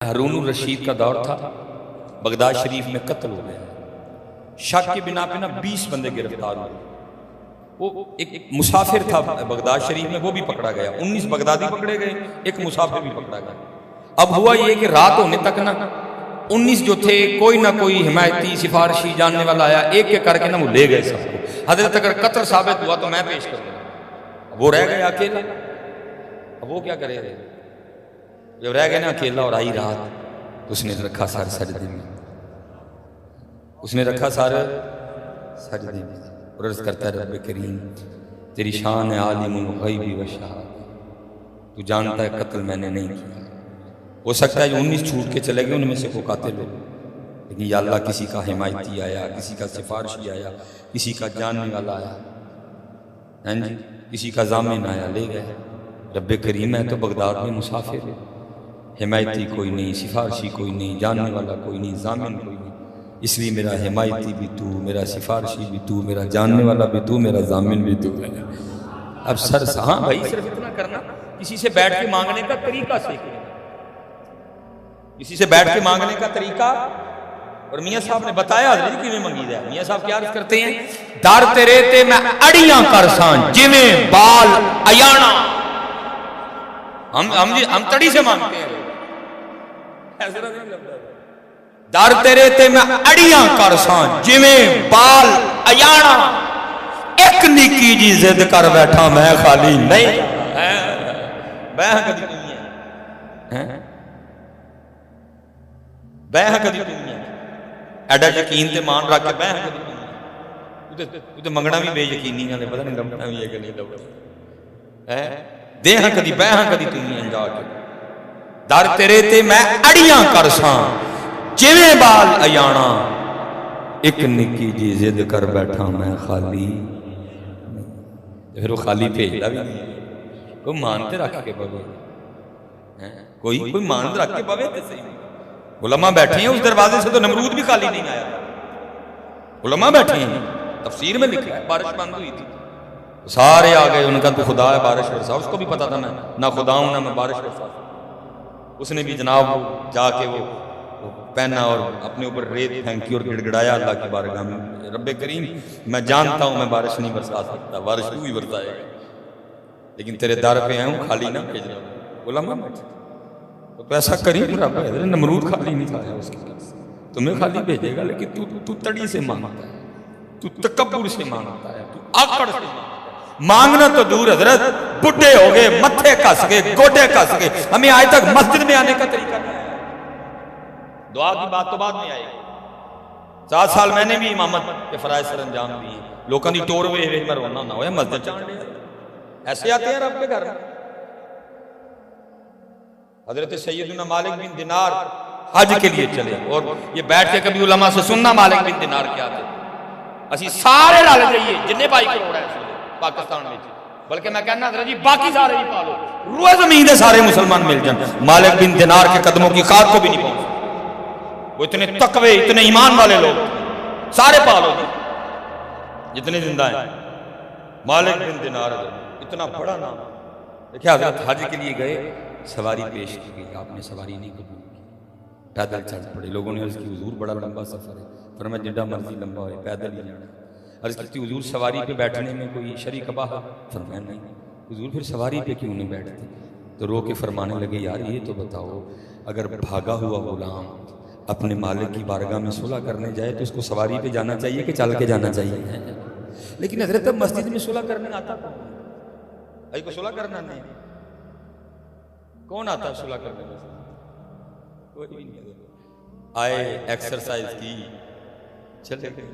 हारून रशीद का दौर था, बगदाद शरीफ में कत्ल हो गया। शक के बिना पे ना 20 बंदे गिरफ्तार हुए। वो एक मुसाफिर था बगदाद शरीफ में, वो भी पकड़ा गया। 19 बगदादी पकड़े गए, एक मुसाफिर भी पकड़ा गया। अब हुआ ये कि रात होने तक ना 19 जो थे, कोई ना कोई हिमायती सिफारशी जानने वाला आया, एक एक करके ना वो ले गए सबको। हजरत अगर कत्ल साबित हुआ तो मैं पेश करूंगा। वो रह गए अकेला। अब वो क्या करे, जब रह गए ना अकेला और आई रात, तो उसने रखा सर सजदे में, उसने रखा सर सजदे में और अर्ज करता है, रब्बे करीम तेरी शान है आलिमुल गैबी व शहादत, तू जानता है कत्ल मैंने नहीं किया। हो सकता है जो 19 छूट के चले गए उनमें से को कातिल हो, लेकिन या अल्लाह किसी का हिमायती आया, किसी का सिफारशी आया, किसी का जानने वाला आया, हैं जी, किसी का जामिन आया, ले गए। रब्बे करीम है तो बगदाद में मुसाफिर है, हिमायती कोई नहीं, सिफारशी कोई नहीं, जानने वाला कोई नहीं, जामिन कोई नहीं, इसलिए मेरा हिमायती भी तू, मेरा सिफारशी भी तू, मेरा जानने वाला भी तू, मेरा जामिन भी तू है। अब सर हाँ भाई, सिर्फ इतना करना, किसी से बैठ के मांगने का तरीका सीख, किसी से बैठ के मांगने का तरीका। और मियाँ साहब ने बताया हजरत कि मंगी है। मियाँ साहब क्या अर्ज करते हैं, दर तेरे ते मैं अड़ियां कर सान जिवें बाल अयाना। हम तड़ी से मांगते हैं, दर तेरे ते मैं अड़ियां कर सान जिवें बाल अयाना, एक निकी जी जिद कर बैठा मैं खाली नहीं बह कदी नहीं है, बह कदी नहीं है, एडा यकीन ते मान रख के बह कदी नहीं है। मंगना भी बेयकीनी ने पता नहीं लभना भी है कि नहीं लभना है, देह कदी बह कदी तू नहीं जाके, दर तेरे ते मैं अड़ियां कर सां जिवें बाल अयाना, एक निकी जी जिद कर बैठा मैं खाली। फिर वो खाली भेजता भी नहीं, कोई मानते रख के पवे, कोई मान रख के पवे तो सही। उलमा बैठे हैं उस दरवाजे से, तो नमरूद भी खाली नहीं आया। उलमा बैठे हैं, तफसीर में लिखा है बारिश बंद हुई थी, सारे आ गए, उनका तो खुदा है बारिश बरसा। उसको भी पता था मैं ना खुदा हूं ना मैं बारिश बरसा। उसने भी जनाब जाके वो पहना और अपने ऊपर रेत फेंकी और गिड़गिड़ाया अल्लाह की बारगाह में, रब्बे करीम मैं जानता हूं मैं बारिश नहीं बरसा सकता, बारिश तू ही बरसाएगा, लेकिन तेरे दर पे आऊं खाली ना भेज रहा। उलमा तो ऐसा करीम रब है, नमरूद खाली नहीं खाया उसके पास, तुम्हें खाली भेजेगा, लेकिन तू तड़ी से मांगता है, तू तकब्बुर से मांगता है, तू आकड़ से मांगता है। मांगना तो दूर हजरत, बुढ़े हो गए, मत्थे कस गए, गोडे कस गए, हमें आज तक मस्जिद में आने का तरीका नहीं आया। दुआ की बात तो बाद में आएगी। 7 साल मैंने भी इमामत के फराइज सर अंजाम दिए, लोगों की टोर वे मैं रोना ना हो, मस्जिद चाहने ऐसे आते हैं रब के घर में। हजरत सैयदना मालिक बिन दिनार हज के लिए चले, और ये बैठ के कभी उलमा से सुनना मालिक बिन दिनार क्या थे, असी सारे रल जाइए जिन्ने भाई करोड़ है पाकिस्तान में, बल्कि मैं कहना जी बाकी सारे ही पालो, रुए जमीन दे सारे मुसलमान मिल जाए, मालिक बिन दिनार के कदमों की खाद को भी नहीं पहुंच। वो इतने तकवे, इतने ईमान वाले लोग, सारे पालो जितने जिंदा हैं। मालिक बिन दिनार इतना बड़ा नाम। देखिए हजरत हज के लिए गए, सवारी पेश की गई, आपने सवारी नहीं कबूल की, पैदल चल पड़े। लोगों ने अर्ज की हुजूर बड़ा लंबा सफर है, पर मैं जितना मर्जी लंबा हो पैदल ही जाना। अर्ज की हुजूर सवारी पे बैठने में कोई शरी कबाह? फरमाया नहीं। हुजूर फिर सवारी पे क्यों नहीं बैठते? तो रो के फरमाने लगे, यार ये तो बताओ, अगर भागा हुआ गुलाम अपने मालिक की बारगाह में सुलह करने जाए तो उसको सवारी पे जाना चाहिए कि चल के जाना चाहिए? लेकिन हजरत मस्जिद में सुलह करने आता कौन? भाई को सुलह करना नहीं, कौन आता सुलह करने में? कोई भी नहीं। आए, एक्सरसाइज की, चले गए,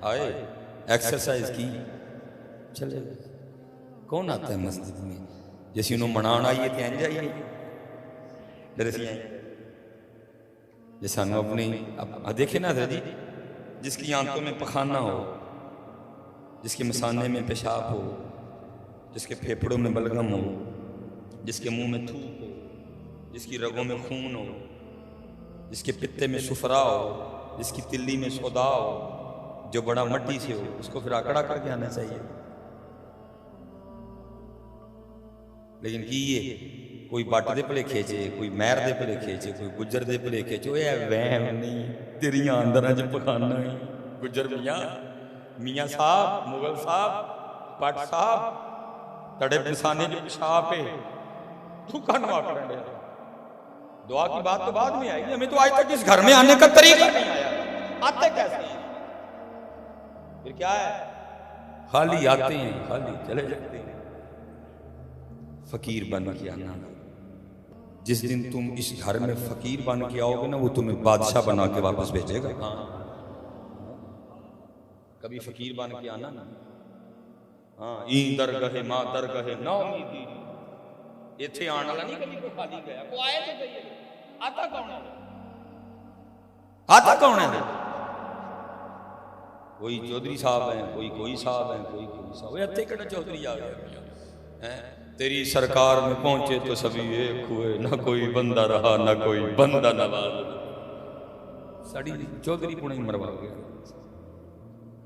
आए एक्सरसाइज की, चले गए। कौन आता है मस्जिद में? जैसे उन्होंने मनाना आइए तो इंज आइए, जे सानू अपनी देखे ना जी, जिसकी आंतों में पखाना हो, जिसके मसाने में पेशाब हो, जिसके फेफड़ों में बलगम हो, जिसके मुंह में थूक हो, जिसकी रगों में खून हो, जिसके पित्ते में सुफरा हो, जिसकी तिल्ली में सौदा हो, जो बड़ा मट्टी से हो, उसको फिर आकड़ा करके आना चाहिए। लेकिन की ये कोई बट दे भुलेखे च, कोई महर दे भुलेखे च, कोई गुज्जर दे भुलेखे च। ओए वहम नहीं, तेरियां अंदरां च पखाना ही। गुज्जर मियाँ, मियाँ साहब, मुगल साहब, भट्ट साहब, तड़े पिसाने जो पेशाब है, तू कानू आकर दे। दुआ की बात तो बाद में आएगी, हमें तो आज तक इस घर में आने का तरीका नहीं आया। आते कैसे हैं? फिर क्या है? खाली आते हैं, खाली चले जाते हैं। फकीर बन के आना। जिस दिन तुम इस घर में फकीर बन के आओगे ना, वो तुम्हें बादशाह बना के वापस भेजेगा। हाँ, कभी फकीर बन के आना ना। हाँ, ई दरगहे मां दरगहे ना उम्मीदी इथे आने वाला नहीं कभी को खाली गया। को आए तो गए, आता कौन है? आता कौन है? कोई चौधरी साहब है, कोई साहब है, कोई साहब। इतने कड़ा चौधरी आ गया है। तेरी सरकार में पहुंचे तो सभी एक हुए, ना कोई बंदा रहा ना कोई बंदा नवाज। साड़ी चौधरी पुणे मरवा गया।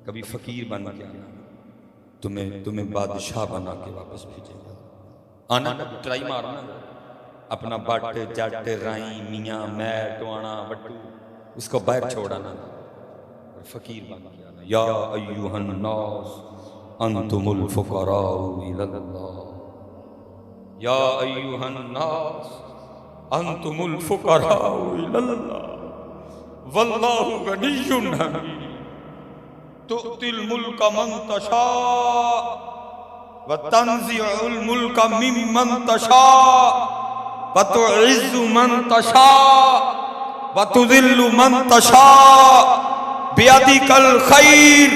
कभी फकीर बन के आना, तुम्हें बादशाह बना के वापस भेजेगा। आना ट्राई मारना, अपना बट जट राई मियाँ मैं टवाना बट्टू उसको बाहर छोड़ाना, फकीर बन के आना। या अय्युहन नास अंतुमुल फुकराउ इलल्लाह, या अय्युहन नास अंतुमुल फुकराउ इलल्लाह वल्लाहु गनियुन हमीद तुतिल मुल्क मन तशा व तंज़िउल मुल्क मिम्मन तशा व तुइज़्ज़ु मन तशा व तुज़िल्लु मन तशा बियदिकल खैर,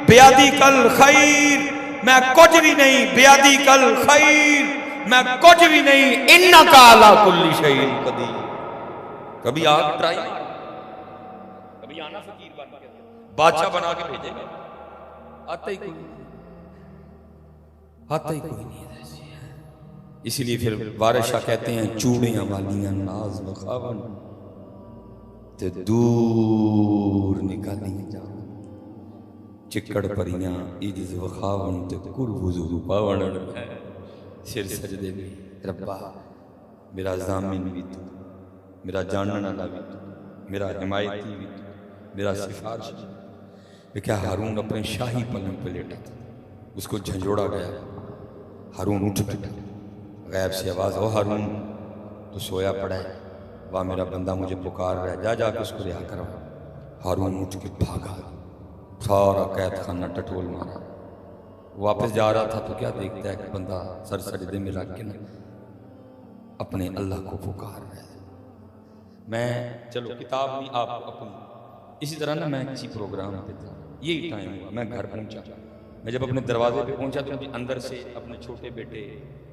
बियदिकल खैर। मैं कुछ भी नहीं, बियदिकल खैर, मैं कुछ भी नहीं। इन्नका अला कुल्ली शैइन कदीर। कभी आप ट्राई, कभी आना फकीर बन के, बादशाह बना के भेजेंगे। आता ही कोई, आता ही कोई नहीं है। इसीलिए फिर वारिश कहते हैं चूड़ियां वालियां नाज बखावन ते दूर निकालियां जा, चिकड़ परियां इज्ज वखावन ते कुर वुजू पावन। सिर सजदे में रब्बा मेरा ज़ामिन भी तू, मेरा जानने वाला भी तू, मेरा हिमायती भी तू, मेरा सिफारिश। क्या हारून अपने शाही पलंग पर लेटा था, उसको झंझोड़ा गया। हारून उठ बैठा, गैब से आवाज़, ओ हारून तो सोया पड़ा है, वाह मेरा बंदा मुझे पुकार रहा है, जा जाके उसको रिहा करो। हारून उठ के भागा, सारा कैद खाना टटोल मारा। वापस जा रहा था तो क्या देखता है कि बंदा सर सजदे में रख के ना अपने अल्लाह को पुकार रहा है। मैं चलो किताब नहीं, आप अपनी इसी तरह ना, मैं किसी प्रोग्राम पे था, यही टाइम हुआ, मैं घर पहुंचा। मैं जब अपने दरवाजे पे पहुंचा तो अंदर से अपने छोटे बेटे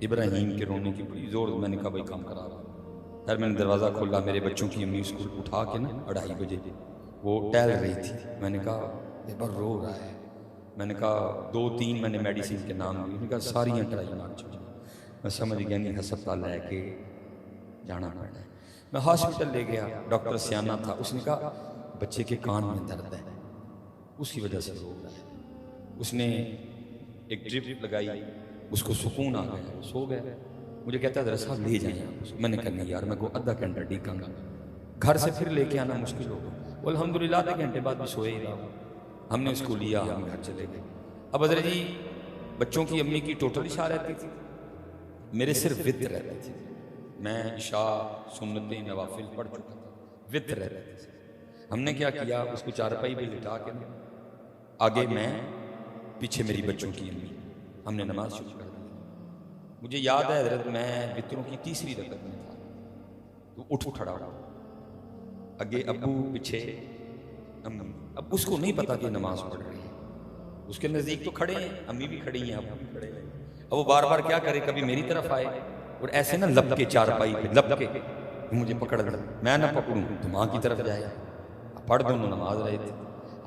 इब्राहिम के रोने की बड़ी जोर। मैंने कहा भाई काम करा रहा। यार मैंने दरवाज़ा खोला, मेरे बच्चों की अम्मी उसको उठा के ना 2:30 बजे वो टहल रही थी। मैंने कहा बेबर रो रहा है। मैंने कहा 2-3 मैंने मेडिसिन के नाम लिए। मैंने कहा सारियाँ ट्राई मार चुकी। मैं समझ गया नहीं हस्पताल लेके जाना पड़ना है। मैं हॉस्पिटल ले गया, डॉक्टर सियाना था, उसने कहा बच्चे के कान में दर्द है, उसकी वजह से रो रहा है। उसने एक ड्रिप लगाई, उसको सुकून आ गया, सो गया। मुझे कहता है जरा साहब ले जाएं आप। मैंने कहा नहीं यार, मैं को आधा घंटा डीकांगा, घर से फिर लेके आना मुश्किल होगा। वो अल्हम्दुलिल्लाह आधे घंटे बाद भी सोए ही रहा। हमने उसको लिया, हम घर चले गए। अब हज़रत जी बच्चों की अम्मी की टोटल इशा रहती थी, मेरे सिर्फ वित्र रहते थे। मैं इशा सुन्नतें नवाफिल पढ़ चुका था, वित्र रहते थे। हमने क्या किया, उसको चारपाई पे लिटा के आगे मैं, पीछे मेरी बच्चों की अम्मी, हमने नमाज शुरू कर दी। मुझे याद है हज़रत मैं वित्रों की तीसरी रकत में था, तो उठ खड़ा हो, आगे अब्बू पीछे अम्मी। अब उसको नहीं पता कि नमाज पढ़ रही है, उसके नज़दीक तो खड़े हैं, अम्मी भी खड़ी हैं, अब्बू भी खड़े हैं। अब वो बार बार क्या करे, कभी मेरी तरफ आए और ऐसे ना लब के चारपाई पे लब के मुझे पकड़ ले, मैं ना पकड़ूं तो माँ की तरफ जाए। पढ़ दोनों नमाज रहे थे,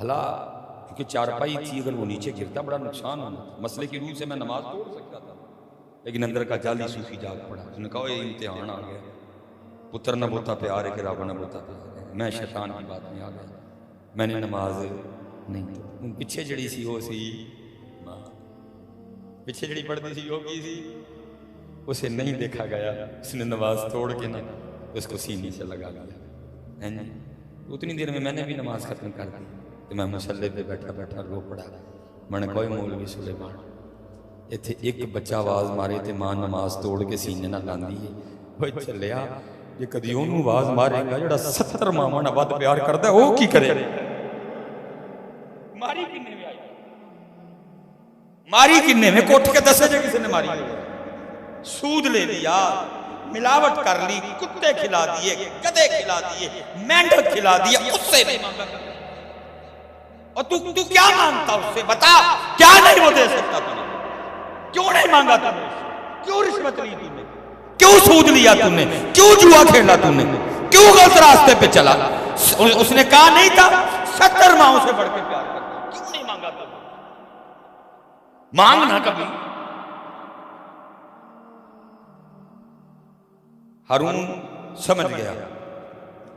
हला क्योंकि चारपाई थी, अगर वो नीचे गिरता बड़ा नुकसान होना। मसले की रूह से मैं नमाज तोड़ सकता था, लेकिन अंदर का जाली सूफी जाग पड़ा। उसने कहा ये इम्तिहान आ गया, पुत्र न बोता प्यार है कि रब न बोता प्यार है। मैं शैतान की बात में आ गया, मैंने नमाज नहीं तोड़ी। पिछे जड़ी सी वो सी मां, पिछे जड़ी पढ़ती सी वो की सी उसे नहीं देखा गया, उसने नमाज तोड़ के ना उसको सीने से लगा लिया है ना। उतनी देर में मैंने भी नमाज खत्म कर दी तो मैं मुसल्ले पे बैठा बैठा रो पड़ा। मैंने कोई मौलवी सुलेमान इत्थे एक बच्चा आवाज़ मारे तो मां नमाज तोड़ के सीने ना लांदी है। वो चलिया जे कदी ओनू आवाज़ मारेगा जिहड़ा 70 मावां नाल वध प्यार करदा वो की करे। मारी किन्ने में आई, मारी किन्ने में कोठ के दसे जे किसी ने मारी। सूद ले लिया, मिलावट कर ली, कुत्ते खिला दिए, गधे खिला दिए, मेंढक खिला दिया, उससे नहीं मांगा। और तू क्या मांगता उससे बता, क्या नहीं वो दे सकता तुझे? क्यों नहीं मांगा तूने? क्यों रिश्वत ली तूने? क्यों सूद लिया तूने? क्यों जुआ खेला तूने? क्यों गलत रास्ते पे चला? उसने कहा नहीं था 70 माओं से बढ़ के प्यार करता, क्यों नहीं मांगा तूने? मांगना कभी। हारून समझ गया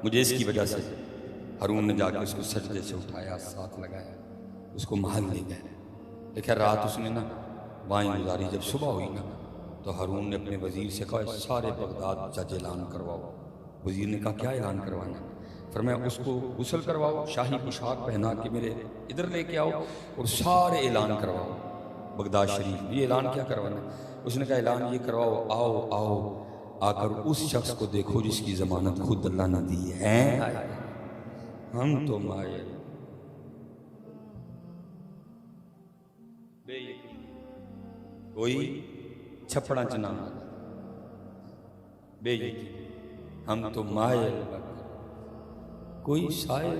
मुझे इसकी वजह से। हारून ने जाकर उसको सजदे से उठाया, साथ लगाया, उसको महल ले गए। लेकिन रात उसने ना वाइन गुजारी। जब सुबह हुई ना तो हारून ने अपने वजीर से कहा सारे बगदाद जज ऐलान करवाओ। वजीर ने कहा क्या ऐलान करवाना? फरमाया उसको गुस्ल करवाओ, शाही पोशाक पहना के मेरे इधर लेके आओ और सारे ऐलान करवाओ बगदाद शरीफ। ये ऐलान क्या करवाना? उसने कहा ऐलान ये करवाओ, आओ आओ आकर उस शख्स को देखो जिसकी जमानत खुद अल्लाह ने दी है। हम तो माए कोई छपड़ा च ना बेयकीन, हम तो माए कोई शायर।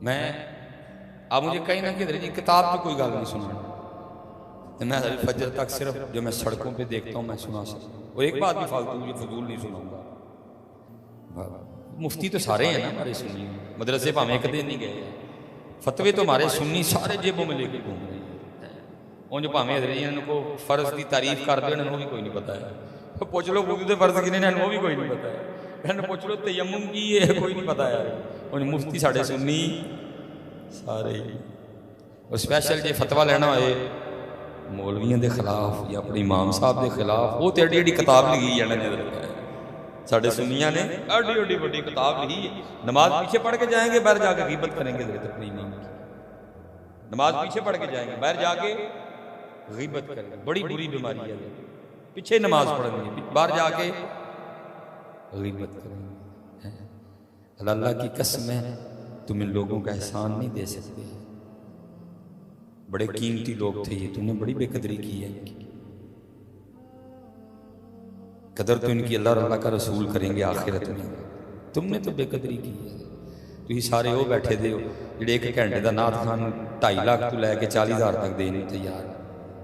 मैं आप मुझे कहीं ना किधर जी किताब की कोई गल नहीं सुना। मैं फजर तक सिर्फ जो मैं सड़कों पे देखता हूँ मैं सुना सकता हूँ। और एक बात भी फालतू मुझे फजूल नहीं सुनाऊंगा। मुफ्ती तो सारे हैं ना हमारे सुन्नी, मदरसे भावें एक दिन नहीं गए, फतवे तो हमारे सुन्नी सारे जेबों में लेके घूम रहे हैं। उंज भावें इन्होंने को फर्ज की तारीफ कर दे इन्होंने भी कोई नहीं पता है। पुछ लो वुज़ू दे फर्ज किने ने वो भी कोई नहीं पता है। इन्होंने पुछ लो तयम्मुम की है कोई नहीं पता है। उंज मुफ्ती साढ़े सुन्नी सारे ही। और स्पैशल जे फतवा लेना होए मौलवियों के खिलाफ या अपने इमाम साहब के खिलाफ, वो तो एडी एडी किताब लिखी है साढ़े सुन्नियां ने, एडी एडी बड़ी किताब लिखी। नमाज पीछे पढ़ के जाएंगे, बाहर जाके गीबत करेंगे अपने इमाम की। नमाज पीछे पढ़ के जाएंगे, बाहर जाके गीबत करेंगे। बड़ी बुरी बीमारी है। पीछे नमाज पढ़ेंगे, बाहर जाके गीबत करेंगे। अल्लाह की कसम है तुम इन लोगों का एहसान नहीं दे सकते। बड़े कीमती लोग थे ये, तुमने बड़ी बेकदरी की है। कदर तो इनकी अल्लाह और अल्लाह का रसूल करेंगे आखिरत में, तुमने तो बेकदरी की है। तुम सारे वो बैठे दे हो ਜਿਹੜੇ 1 घंटे का नाथ खान 2.5 लाख तो लैके 40,000 तक देने तैयार।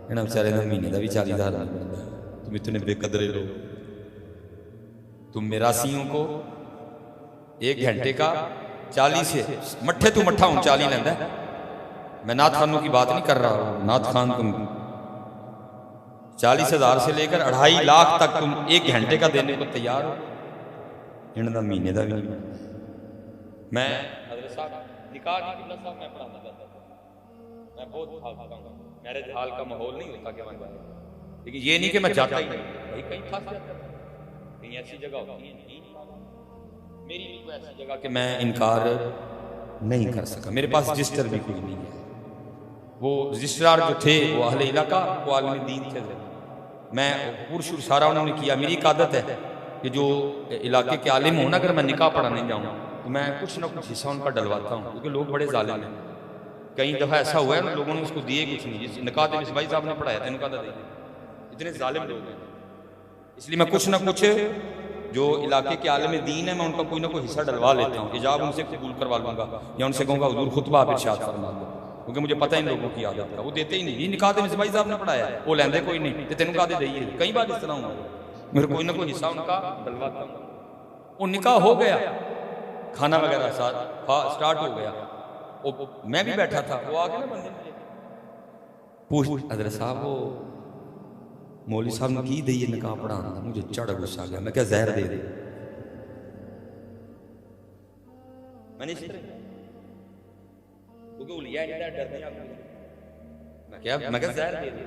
इन्होंने बेचारे का महीने का भी 40,000 नहीं मिलता। तुम इतने बेकदरे लोग। तुम मेरासियों को 1 घंटे का 40 से मट्ठे तू मट्ठा हूँ 40 लेंदा। मैं नाथ खानों की बात नहीं कर रहा हूँ। नाथ खान तुम 40,000 से लेकर 2.5 लाख तक तुम 1 घंटे का देने को तैयार हो। इन्होंने महीने का भी नहीं। मैं निकाह साहब मैं पढ़ाना चाहता था, मैं बहुत भागता हूँ। मैरिज हाल का माहौल नहीं होता कि मैं जाए, लेकिन ये नहीं कि मैं जाता ही नहीं। भाई कहीं फंस जाता, कहीं ऐसी जगह होती है मेरी कोई ऐसी जगह कि मैं इनकार नहीं कर सका। मेरे पास रजिस्टर भी कोई नहीं है। वो रजिस्ट्रार जो थे वो अहले इलाका, वो आलिम दीन थे। मैं पुरशुर सारा उन्होंने किया। मेरी एक आदत है कि जो इलाके के आलिम हो ना, अगर मैं निकाह पढ़ाने जाऊँ तो मैं कुछ ना कुछ हिस्सा उनका डलवाता हूँ, क्योंकि लोग बड़े जालिम हैं। कई दफ़ा ऐसा हुआ है ना, लोगों ने उसको दिए कुछ नहीं। जिस निकाह तो भाई साहब ने पढ़ाया था इनका था, इतने जालिम लोग हैं। इसलिए मैं कुछ ना कुछ जो इलाके के आलिम दीन है मैं उनका कोई ना कोई हिस्सा डलवा लेता हूँ। हिजाब उनसे कबूल करवा लूँगा या उनसे कहूँगा हुजूर खुतबा आप इरशाद फरमा दो, क्योंकि मुझे पता है इन लोगों की आदत का। वो देते ही नहीं। ये निकाह तो भाई साहब ने पढ़ाया, वो लेंदे कोई नहीं। तो तेन कादे दईए। कई बार इस तरह हुआ, मेरे कोई ना कोई हिस्सा उनका डलवाता हूँ। वो निकाह हो गया, खाना वगैरह स्टार्ट हो गया। मैं भी बैठा था, वो आके ना बंदे पूछ हज़रत साहब वो मौलवी साहब ने की दी निकाह पढ़ाना। मुझे चढ़ गुस्सा आ गया। मैं क्या जहर दे दे? मैंने क्योंकि मैं क्या जहर दे दे?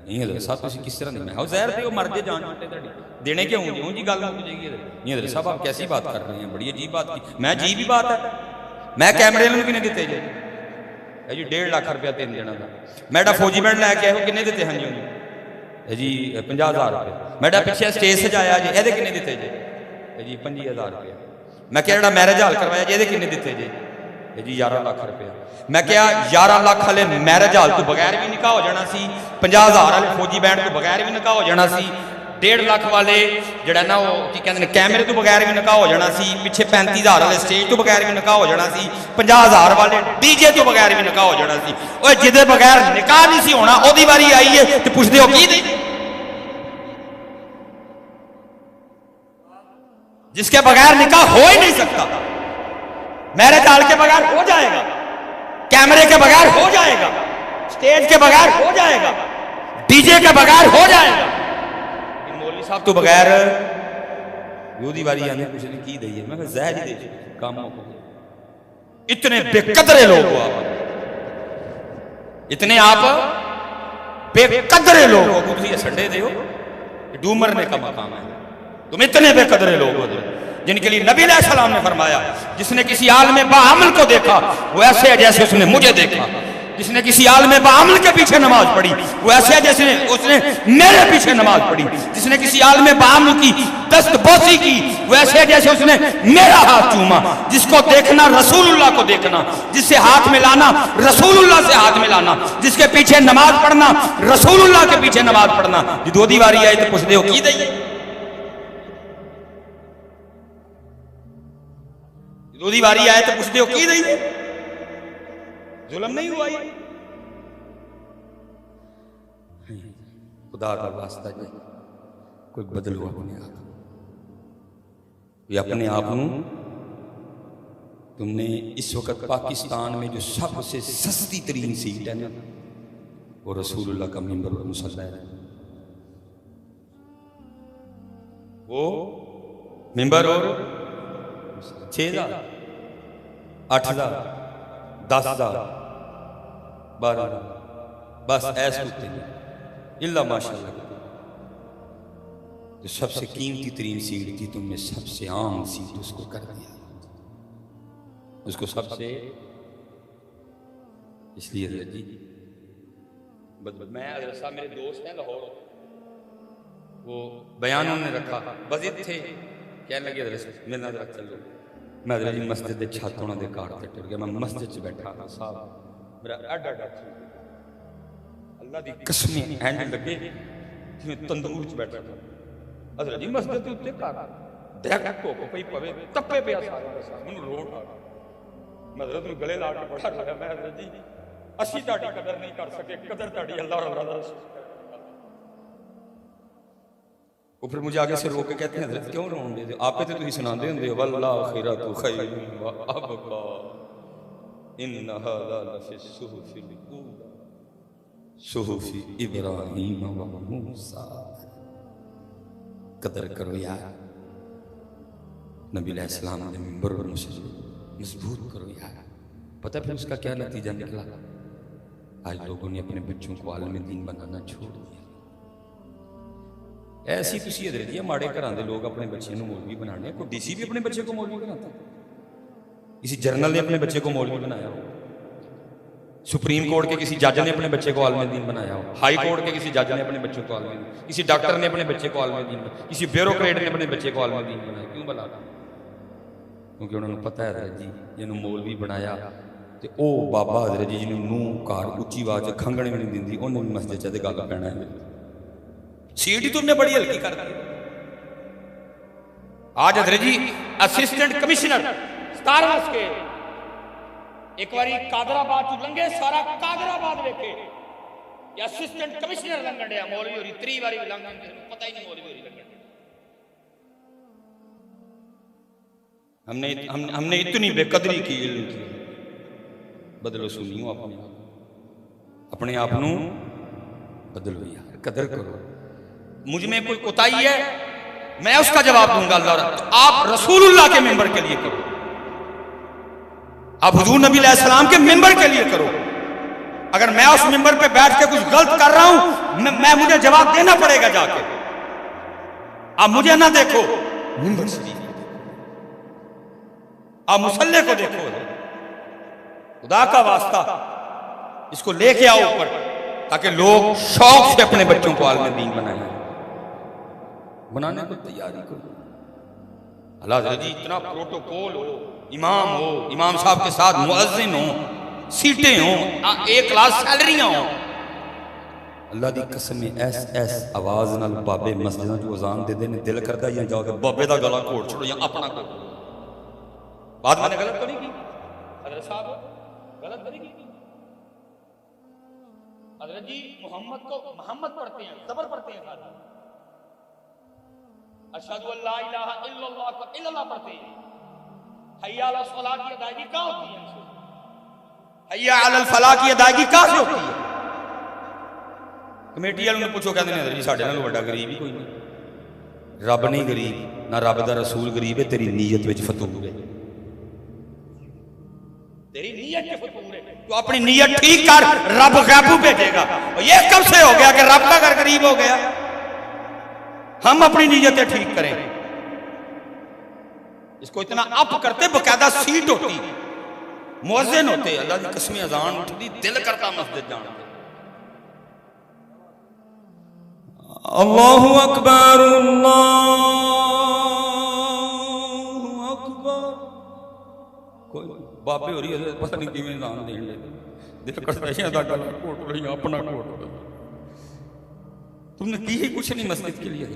नहीं हज़रत साहब तुम किस तरह नहीं, मैं जहर पे मर गए जान छुट्टे देने क्यों यूं जी गल मुक जाएगी। नहीं हज़रत साहब आप कैसी बात कर रहे हैं, बड़ी अजीब बात की। मैं अजीब ही बात है, मैं कैमरे में किन्ने दिते जी? है जी 1.5 लाख रुपया 3 दिनों का। मैं फौजी बैंड लैके आया किन्ने दिते हैं जी? है जी 50,000 रुपये। मैं पिछले स्टेज सजाया जी ये किन्ने दिते जी? है जी 25,000 रुपया। मैं क्या मैरिज हाल करवाया जी ये किन्ने दिते जी? है जी 11 लाख रुपया। मैं क्या 11 लाख वाले मैरिज हाल तो बगैर भी निकाह हो जाना सी, 50,000 वाले फौजी बैंड तो बगैर भी निकाह हो जाना सी, 1.5 लाख वाले जड़ा ना वो की कहते हैं कैमरे तो बगैर भी निकाह हो जाना सी, पिछे 35,000 वाले स्टेज तो बगैर भी निकाह हो जाना सी, 50,000 वाले डीजे तो बगैर भी निकाह हो जाना सी। ओए जिदे बगैर निकाह नहीं सी होना ओदी वारी आई है ते पुछदे हो की दे? जिसके बगैर निकाह हो ही नहीं सकता, मैरिज हाल के बगैर हो जाएगा, कैमरे के बगैर हो जाएगा, स्टेज के बगैर हो जाएगा, डीजे के बगैर हो जाएगा। मौलवी साहब तो बगैर योदी वारी आने कुछ नहीं की दी है। मैं जहर ही दे काम हो। इतने बेकदरे लोग हो आप, इतने आप बेकदरे लोग हो, तुम संडे दे हो, डूमर ने का मकाम है। तुम इतने बेकदरे लोग हो जिनके लिए नबी अलैहिस्सलाम ने फरमाया जिसने किसी आलिम बाअमल को देखा वो ऐसे है जैसे उसने मुझे देखा, जिसने किसी आलिम बाअमल के पीछे नमाज पढ़ी वो ऐसे है जैसे उसने मेरे पीछे नमाज पढ़ी, जिसने किसी आलिम बाअमल की दस्तबोसी की वो ऐसे है जैसे उसने मेरा हाथ चूमा। जिसको देखना रसूलुल्लाह को देखना, जिससे हाथ मिलाना रसूलुल्लाह से हाथ मिलाना, जिसके पीछे नमाज पढ़ना रसूलुल्लाह के पीछे नमाज पढ़ना। जो दो दीवारी आई तो पूछ दे की दई दूधी बारी आए तो पूछते हो की नहीं, जुल्म नहीं हुआ ये? खुदा का वास्ता जी कोई बदलो अपने आप, अपने आप तुमने इस वक्त पाकिस्तान में जो सबसे सस्ती तरीन सीट है ना वो रसूलुल्लाह का मिंबर और मुसल्ला है। वो मिंबर और 6,000 8,000 10,000 12,000 बस ऐसे होते हैं इल्ला माशाअल्लाह। जो सबसे कीमती तरीन सीट थी तुमने सबसे आम सीट उसको कर दिया, उसको सबसे। इसलिए जी मैं हज़रत साहब मेरे दोस्त हैं लाहौर, वो बयान उन्होंने रखा बजिद थे, कहने लगे हज़रत मेरे नाल रख चलो। मैं हज़रत जी मस्जिद के छत उन्होंने कार से टुर गया, मैं मस्जिद च बैठा हाँ साहब मेरा अड अल्लाह की कसम इंज लगे जिवें तंदूर च बैठा था। हज़रत जी मस्जिद के उत्ते घर देख धुप पई पवे तपे पिया सारा मैनूं रोट आ गया। मैं हज़रत नूं गले ला के बड़ा रोया, मैं हज़रत जी असीं तुहाडी कदर नहीं कर सके, कदर तुहाडी अल्लाह रब्बुल इज़्ज़त। वो फिर मुझे आगे से रोक के कहते हैं हज़रत क्यों रोन दे आपे तो तुम सुनाते होंगे वल्लाहु खैरतु खैरुन व अबका इन्ना हाज़ा लफ़ी सुहुफ़िल ऊला सुहुफ़ि इब्राहीम व मूसा। कदर करो यार नबी अलैहिस्सलाम ने मिंबर और मजबूत करो यार। पता फिर उसका क्या नतीजा निकला? आज लोगों ने अपने बच्चों को आलिम दीन बनाना छोड़ दिया। ऐसी तुसी हज़रत जी माड़े घरां दे लोग अपने बच्चे को मौलवी बनाने, कोई डीसी भी अपने बच्चे को मौलवी बनाता, किसी जनरल ने अपने बच्चे को मौलवी बनाया हो, सुप्रीम कोर्ट के किसी जज ने अपने बच्चे को आलिम दीन बनाया हो, हाई कोर्ट के किसी जज ने अपने बच्चों को आलिम दीन, किसी डॉक्टर ने अपने बच्चे को आलिम दीन, किसी ब्यूरोक्रेट ने अपने बच्चे को आलिम दीन बनाया। क्यों भला? क्योंकि उन्होंने पता है हज़रत जी जिन्होंने मौलवी बनाया तो वह बाबा हज़रत जी जिन्होंने नूह घर उच्ची आवाज़ खंगण भी नहीं दिंदी उन्होंने भी मस्जिद च गल पैना है। सीट ही तुमने बड़ी हल्की कर दी। आज हज़रत जी असिस्टेंट कमिश्नर 17वां स्केल एक बारी कादराबाद चू लंघे सारा कादराबाद वेखे या असिस्टेंट कमिश्नर लंघण दिया मौलवी होरी 3 बारी भी लंघ पता ही नहीं मौलवी होरी लंघण। हमने इतनी बेकदरी की इल्म की। बदलो सुनियो अपने आप नू बदलो यार, कदर करो। मुझ में कोई कोताही है मैं उसका जवाब दूंगा अल्लाह। आप रसूलुल्लाह के मिंबर के लिए करो, आप हुजूर नबी अलैहिस्सलाम के मिंबर के लिए करो। अगर मैं उस मिंबर पे बैठ के कुछ गलत कर रहा हूं मैं मुझे जवाब देना पड़ेगा जाके। आप मुझे ना देखो, मिंबर शरीफ आप मुसल्ले को देखो। खुदा का वास्ता इसको लेके आओ ऊपर, ताकि लोग शौक से अपने बच्चों को आलिम दीन बनाए, बनाने को तैयारी करो। अल्लाह जी इतना प्रोटोकॉल हो, इमाम साहब के साथ मुअज्जिन हो, सीटें हो, 1 लाख सैलरियां हो। अल्लाह दी कसम ऐस आवाज नाल बाबे मस्जिदां जो अजान दे देने दिल करता या जाके बाबे दा गला घोट छोड़ो या अपना घोट। बात मैंने गलत तो नहीं की हजरत साहब, गलत तो नहीं की हजरत जी? मोहम्मद को मोहम्मद पढ़ते हैं, ज़बर पढ़ते हैं, अशहदु अल्ला इलाहा इल्लल्लाह को इल्लल्लाह पढ़ते हैं। हय्या अला सलाह की अदायगी कहाँ होती है? हय्या अल फलाह की अदायगी कहाँ से होती है? कमेटी वालों ने पूछो, कहते हैं जी साढ़े नालों बड़ा गरीब ही कोई नहीं। रब नहीं गरीब, ना रब दा रसूल गरीब है, तेरी नीयत विच फतूर है। तेरी नीयत के फतूर है, तो अपनी नीयत ठीक कर, रब गैबू भेजेगा। और ये कब से हो गया कि रब का घर गरीब हो गया? हम अपनी नीयतें ठीक करें। इसको इतना अप करते, बकायदा सीट होती, मुअज्जिन होते, अल्लाह की कसम अजान उठती, दिल करता मस्जिद जाने। अल्लाहु अकबर अल्लाहु अकबर। कोई बाबे हो रही है, पता नहीं किवें नाम देण दे, दिल करता है दा गला घोट रही अपना घोट। तुमने की ही कुछ नहीं मस्जिद के लिए,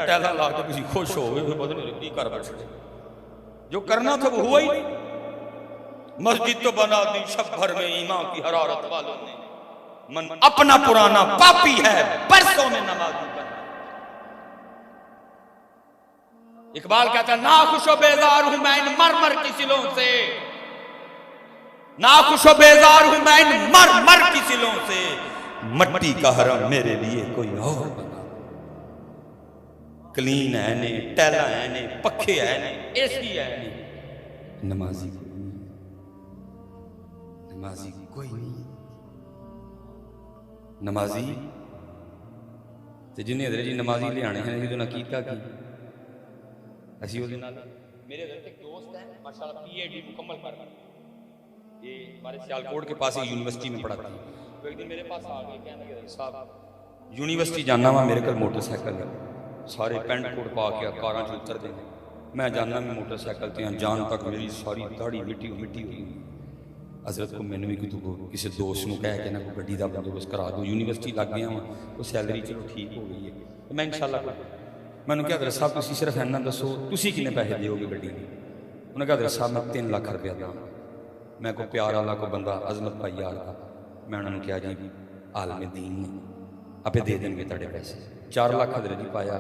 टैला ला के तुम खुश हो गए, पता नहीं की कर बैठे। जो करना था वो हुआ ही नहीं। मस्जिद तो बना दी शब भर में ईमान की हरारत वालों ने, मन अपना पुराना पापी है, परसों में नमाजी बना। इकबाल कहता है, ना खुशो बेजार हूं मैं इन मर मर की सिलों से, ना खुशो बेजार हूं मैं इन मर मर की सिलों से, मट्टी का हरम मेरे लिए कोई और बना। क्लीन है ने, टैला है ने, पखे है ने, एसी है ने, नमाजी कोई नहीं। नमाजी ते जिन्हें हजरत जी नमाजी ले आने हैं जो ना कीता की असी उहदे नाल। मेरे हजरत एक दोस्त है माशाल्लाह पीएचडी मुकम्मल कर, ये हमारे सियालकोट के पास ही यूनिवर्सिटी में पढ़ाता है। तो एक दिन मेरे पास आ गए, कहने लगे साहब यूनिवर्सिटी जाना वा, मेरे को मोटरसाइकिल है, सारे पेंट कोट पा के कारां च उतर देने, मैं जाना मैं मोटरसाइकिल ते जान तक मेरी सारी दाढ़ी मिट्टी हुई। हजरत को मैंने भी किसी दोस्त को कह के ना कोई गड्डी का बंदोबस्त करा दो, यूनिवर्सिटी लग गया वहाँ, तो सैलरी चलो ठीक हो गई है, तो मैं इंशाल्लाह मैंने क्या हजरत साहब तुम सिर्फ इन्ना दसो तुम किन्ने पैसे दोगे गड्डी के? उन्हें कहा हजरत साहब मैं 3 लाख रुपया दूँ। मैं को प्यार वाला को बंदा अजमत भाई यार का, मैं उन्होंने कहा जी आलम दीन ने आपे दे देंगे तेरे पैसे। 4 लाख हजरत जी पाया,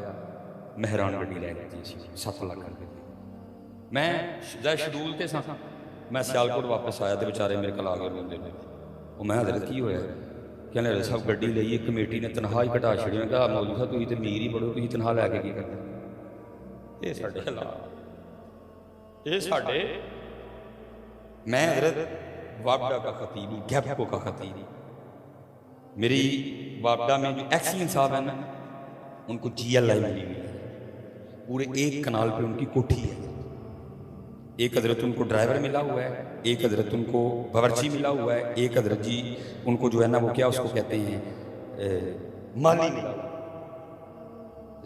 मेहरान गड्डी लै दी 7 लाख रुपये। मैं शेड्यूल से सा, मैं सियालकोट वापस आया तो बेचारे मेरे को आ गए रोंदे ने। वो मैं हजरत की होया, कहने हजरत साहब गड्डी लई कमेटी ने तनख्वाह ही घटा छड़ी। मैं कहा मौलवी साहब तुम तो अमीर ही बड़ो, तुम तनख्वाह लैके की करते? ये साडे हालात, ये साडे। मैं हजरत वापडा का खतीब, गैपको का खतीब, मेरी वापडा में जो एक्सीलेंस साहब है ना, उनको GLI मिली हुई है, पूरे 1 कनाल पे उनकी कोठी है। एक हजरत उनको ड्राइवर मिला हुआ है, एक हजरत उनको बावर्ची मिला हुआ है, एक हजरत जी उनको जो है ना वो क्या उसको कहते हैं माली मिला हुआ।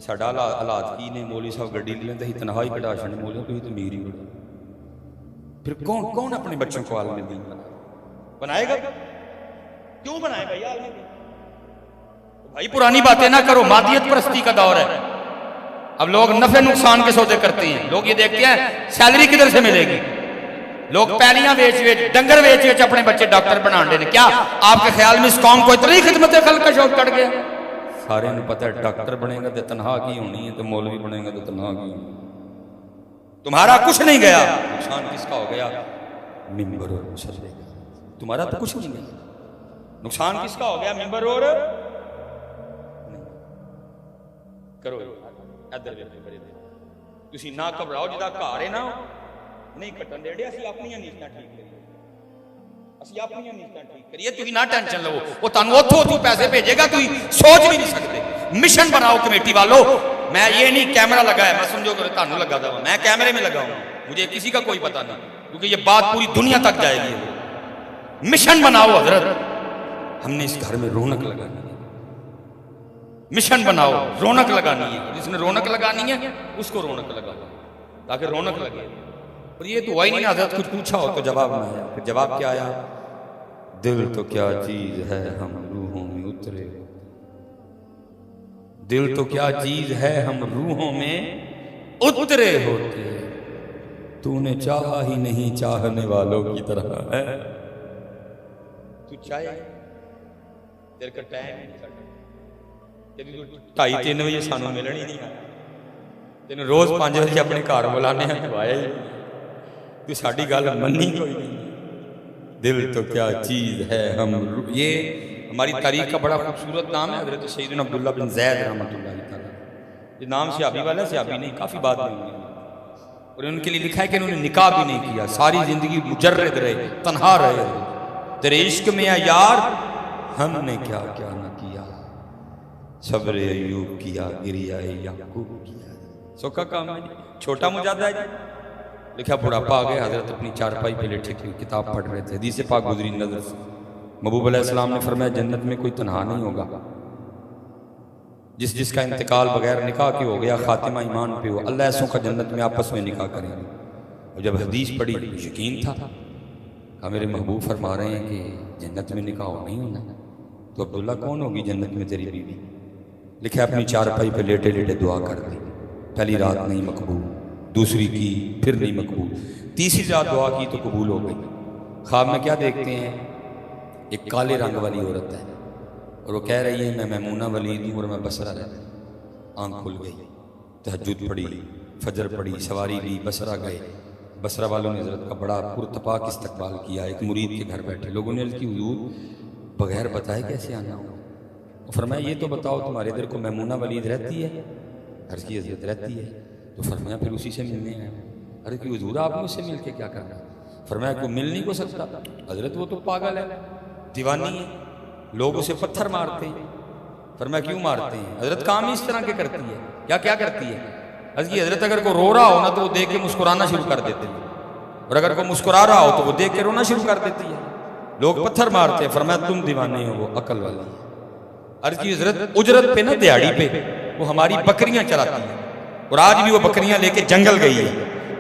साडा हालात की ने, मौलवी साहब गड्डी लें तो तनख्वाह ही घटा छड़े, मौलवी तुम तो अमीर ही बड़ो। फिर कौन अपने बच्चों को आलम दीन बनाएगा? क्यों बनाए भाई आलम दीन? भाई पुरानी बातें ना करो, मादियत परस्ती का दौर है। अब लोग नफे नुकसान के सौदे करते हैं। लोग ये देखते हैं सैलरी किधर से मिलेगी। लोग पैलियां बेच डंगर बेच अपने बच्चे डॉक्टर बना देने। क्या आपके ख्याल में इस कौम को इतनी खिदमत खल्क का शौक चढ़ गया? सारे ने पता है डॉक्टर बनेगा तो तनख्वाह की होनी है, तो मौलवी बनेगा तो तनख्वाह की होनी। तुम्हारा कुछ नहीं गया, नुकसान किसका हो गया? मिंबर और मुसल्ले का। तुम्हारा तो कुछ नहीं गया, नुकसान किसका हो गया? मिंबर और करो इधर तुसी ना घबराओ, जिदा घर है ना नहीं कटन दे, असं अपन नीयतां ठीक करिए, ਅਸੀਂ ਆਪਣੀਆਂ ਨੀਤਾਂ ਠੀਕ ਕਰੀਏ, ਤੁਸੀਂ ਨਾ ਟੈਨਸ਼ਨ ਲਵੋ, ਉਹ ਤੁਹਾਨੂੰ ਉੱਥੋਂ ਪੈਸੇ ਭੇਜेगा, ਤੁਸੀਂ सोच भी नहीं सकते। मिशन बनाओ कमेटी वालों। मैं ये नहीं कैमरा लगाया, मैं समझो ਤੁਹਾਨੂੰ लगा था, मैं कैमरे में लगा हूँ, मुझे किसी का कोई पता नहीं, क्योंकि ये बात पूरी दुनिया तक जाएगी। मिशन बनाओ हजरत, हमने इस घर में रौनक लगानी है। मिशन बनाओ, रौनक लगानी है, जिसने रौनक लगानी है उसको रौनक लगाओ, ताकि रौनक लगे। और ये तो हुआ ही नहीं, हजरत कुछ पूछा हो तो जवाब ना आया। फिर जवाब क्या आया? दिल तो क्या चीज है हम रूहों में उतरे, दिल तो क्या चीज है हम रूहों में उतरे होते, तूने चाहा ही नहीं चाहने वालों की तरह है। तू चाहे तेरे का टाइम नहीं, 2:30-3 बजे सानू मिलनी नहीं, तेन रोज 5 बजे अपने घर बुलाने तू आया ही, तू साडी गल मन्नी कोई नहीं। दिल तो क्या चीज है हम, ये हमारी तारीख का बड़ा खूबसूरत नाम है, हजरत सैयदना अब्दुल्लाह बिन ज़ैद रहमतुल्लाह अलैह। ये नाम सियाबी वाला है, सियाबी नहीं, काफ़ी बात नहीं हुई। और उनके लिए लिखा है कि उन्होंने निकाह भी नहीं किया, सारी जिंदगी मुजर्रद रहे, तन्हा रहे। तेरे इश्क में या यार हमने क्या क्या न किया, सब्र अय्यूब किया, गिरिया याकूब किया, सोखा काम है। छोटा मुजादा है, लिखा बुढ़ापा आ गया, हजरत अपनी चारपाई पे लेटे किताब पढ़ रहे थे, हदीस पाक गुजरी नजर से। महबूब अलैहिस्सलाम ने फरमाया जन्नत में कोई तन्हा नहीं होगा, जिसका इंतकाल बगैर निकाह के हो गया, खातिमा ईमान पे हो, अल्लाह ऐसों का जन्नत में आपस में निकाह करेंगे। और जब हदीस पढ़ी यकीन था, कहा मेरे महबूब फरमा रहे हैं कि जन्नत में निकाह नहीं होना, तो अब्दुल्ला कौन होगी जन्नत में तेरी बीवी? लिखा अपनी चारपाई पे लेटे लेटे दुआ कर दी, पहली रात नहीं मकबूल, दूसरी की फिर नहीं मकबूल, तीसरी रात दुआ की तो कबूल हो गई। ख्वाब में क्या देखते हैं? एक काले रंग वाली औरत है और वो कह रही है मैं मैमूना वलीद हूँ और मैं बसरा रहता हूँ। आँख खुल गई, तहज्जुद पढ़ी, फजर पढ़ी, सवारी ली, बसरा गए। बसरा वालों ने हजरत का बड़ा पुरतपाक इस्तकबाल किया। एक मुरीद के घर बैठे, लोगों ने अर्ज़ की हुजूर बगैर बताए कैसे आना हो? फरमाया ये तो बताओ तुम्हारे इधर को मैमूना वलीद रहती है? अर्ज़ की हजरत रहती है। तो फरमाया फिर उसी से मिलने हैं। अरे कि हुजूर आपने उससे मिल के क्या करना? फरमाया कोई मिल नहीं को सकता हजरत, वो तो पागल है, दीवानी है, लोग उसे पत्थर मारते हैं। फरमाया क्यों मारते हैं? हजरत काम ही इस तरह के करती है। क्या क्या करती है? अर्ज़ की हजरत अगर कोई रो रहा हो ना तो वो देख के मुस्कुराना शुरू कर देती है, और अगर कोई मुस्कुरा रहा हो तो वो देख के रोना शुरू कर देती है। लोग पत्थर मारते हैं। फरमाया तुम दीवाने हो, वो अकल वाली है। अर्ज़ की हजरत उजरत पे ना, दिहाड़ी पे वो हमारी बकरियां चलाती है, और आज भी वो बकरियां लेके जंगल गई है।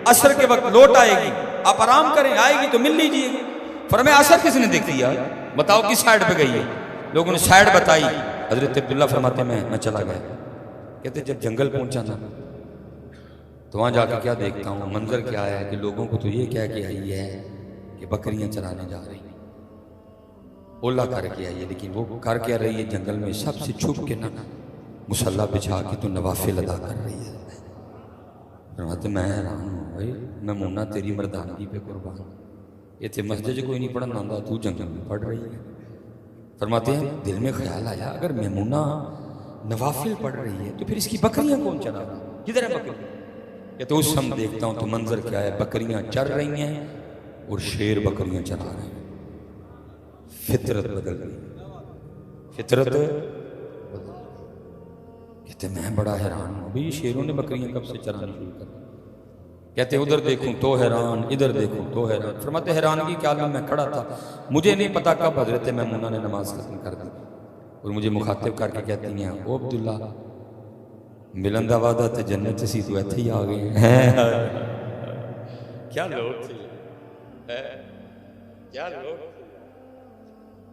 असर के वक्त लौट आएगी, आप आराम करें, आएगी तो मिल लीजिए। फरमाया असर किसने देख दिया? बताओ किस साइड पे गई है? लोगों ने साइड बताई। हजरत अब्दुल्ला फरमाते मैं चला गया। कहते जब जंगल पहुंचा ना तो वहां जाकर क्या देखता हूँ, मंजर क्या है कि लोगों को तो ये कह के आई है कि बकरियां चराने जा रही, ओला करके आई है, लेकिन वो कर क्या रही है? जंगल में सबसे छुप के ना मुसल्ला बिछा के तो नवाफिल अदा कर रही है। फरमाते मैं हैरान हूँ भाई, मैमूना तेरी मर्दानगी पे कुर्बान, इतने मस्जिद कोई नहीं पढ़ना आता, तू जंगल में पढ़ रही है। फरमाते हैं दिल में ख्याल आया अगर मैमूना नवाफिल पढ़ रही है तो फिर इसकी बकरियां कौन चरा रहा? किधर है बकरी? ये तो उस समय देखता हूँ तो मंजर क्या है, बकरियां चर रही हैं और शेर बकरियां चरा रहे हैं। फितरत बदल गई, फितरत कहते मैं बड़ा हैरान हूँ भाई, शेरों ने बकरियां कब से चराना शुरू कर? कहते उधर देखूं तो हैरान, इधर देखूं तो हैरान। फरमाते हैरानगी के आलम में खड़ा था, मुझे नहीं पता कब हजरत मैमूना ने नमाज खत्म कर दी और मुझे मुखातिब करके कहती हैं ओ अब्दुल्ला मिलन दा वादा ते जन्नत सी, तू इत्थे ही आ गए हैं। क्या लोग थे, क्या लोग।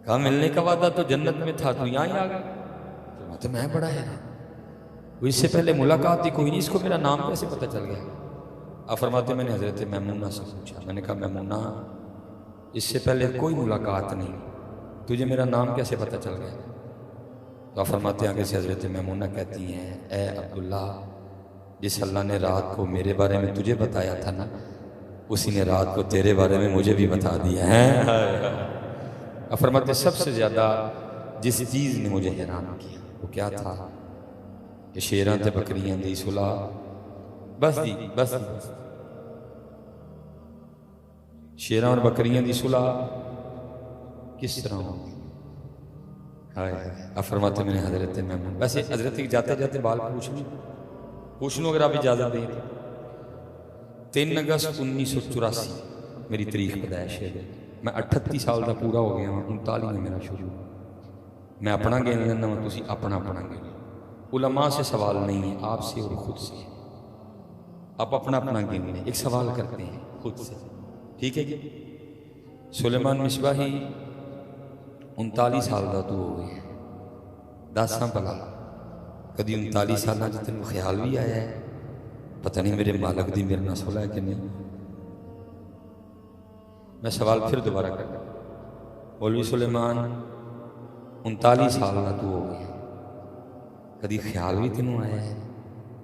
कहा मिलने का वादा तो जन्नत में था, तू यहाँ ही आ गया। तो मैं बड़ा हैरान, इससे पहले मुलाकात ही कोई नहीं, इसको मेरा नाम कैसे पता चल गया? आप फरमाते मैंने हजरत मैमूना से पूछा, मैंने कहा मैमूना इससे पहले कोई मुलाकात नहीं, तुझे मेरा नाम कैसे पता चल गया? तो आप फरमाते हैं आगे से हजरत मैमूना कहती हैं ए अब्दुल्ला, जिस अल्लाह ने रात को मेरे बारे में तुझे बताया था ना, उसी ने रात को तेरे बारे में मुझे भी बता दिया है। आप फरमाते सबसे ज़्यादा जिस चीज़ ने मुझे हैरान किया वो क्या था कि शेरां ते बकरियां दी सुलह बस दी, बस शेरां और बकरियां दी सुलह किस तरह होगी। हाय अब फरमाते मैंने हजरत महमूद, वैसे हजरत की जाते जाते बाल पूछ लूँ अगर आप इजाज़त दें। 3 अगस्त 1984 मेरी तारीख पैदाइश है। मैं 38 साल का पूरा हो गया हाँ, 39 मेरा शुरू। मैं अपना गिन लेना वा, तुसी अपना अपना गिन। उलमा से सवाल नहीं है, आपसे और खुद से। आप अपना अपना गिन लें, एक सवाल करते हैं खुद से, ठीक है जी। सुलेमान मिसबाही 39 साल का तू हो गए, दसा भला कभी 39 साल तेन ख्याल भी आया है पता नहीं मेरे मालक दी मेरे नाल सुलह है कि नहीं। मैं सवाल फिर दोबारा करना, मौलवी सुलेमान 39 साल का तू हो गया, कभी ख्याल भी तेनों आया है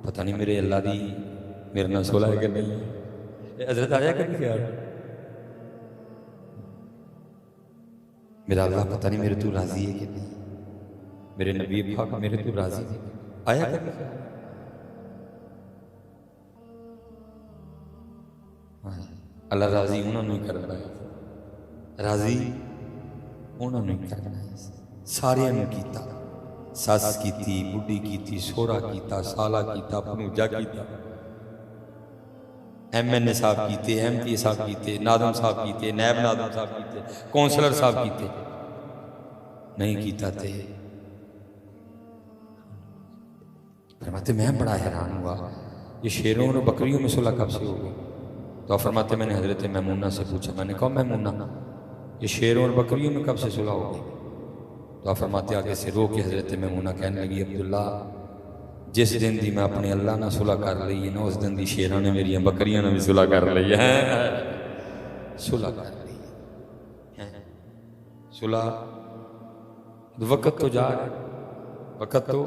पता नहीं मेरे अल्लाह दी मेरे नाल सुलह है कि नहीं। हजरत आया कभी ख्याल मेरा अल्लाह पता नहीं मेरे तू राजी है कि नहीं, मेरे नबी पाक मेरे तू राजी है, आया कभी ख्याल? अल्लाह राजी उन्होंने ही करना है, राजी उन्होंने ही करना है। सारिया ने कीता, सस कीती, बुढ़ी कीती, सोहरा कीता, साला कीता, भनूजा कीता, MNA साहब कीते, MP साहब कीते, नादम साहब कीते, नैब नादम साहब कीते, कौंसलर साहब कीते, नहीं कीता थे। फरमाते मैं बड़ा हैरान हुआ ये शेरों और बकरियों में सुलह कब से हो गई। तो फरमाते मैंने हजरत मैमूना से पूछा, मैंने कहा मैमूना ये शेरों और बकरियों में कब से सुलह हो गई। तो फरमाते आगे से रो के हजरत मैमूना कहने लगी, अब्दुल्ला जिस दिन दी मैं अपने अल्लाह ना सुलह कर ली है ना, उस दिन दी शेरों ने मेरिया बकरियां ने भी सुलह कर ली है, सुलह कर ली है। सुलह वक़्त तो जा रहा है, वक़्त तो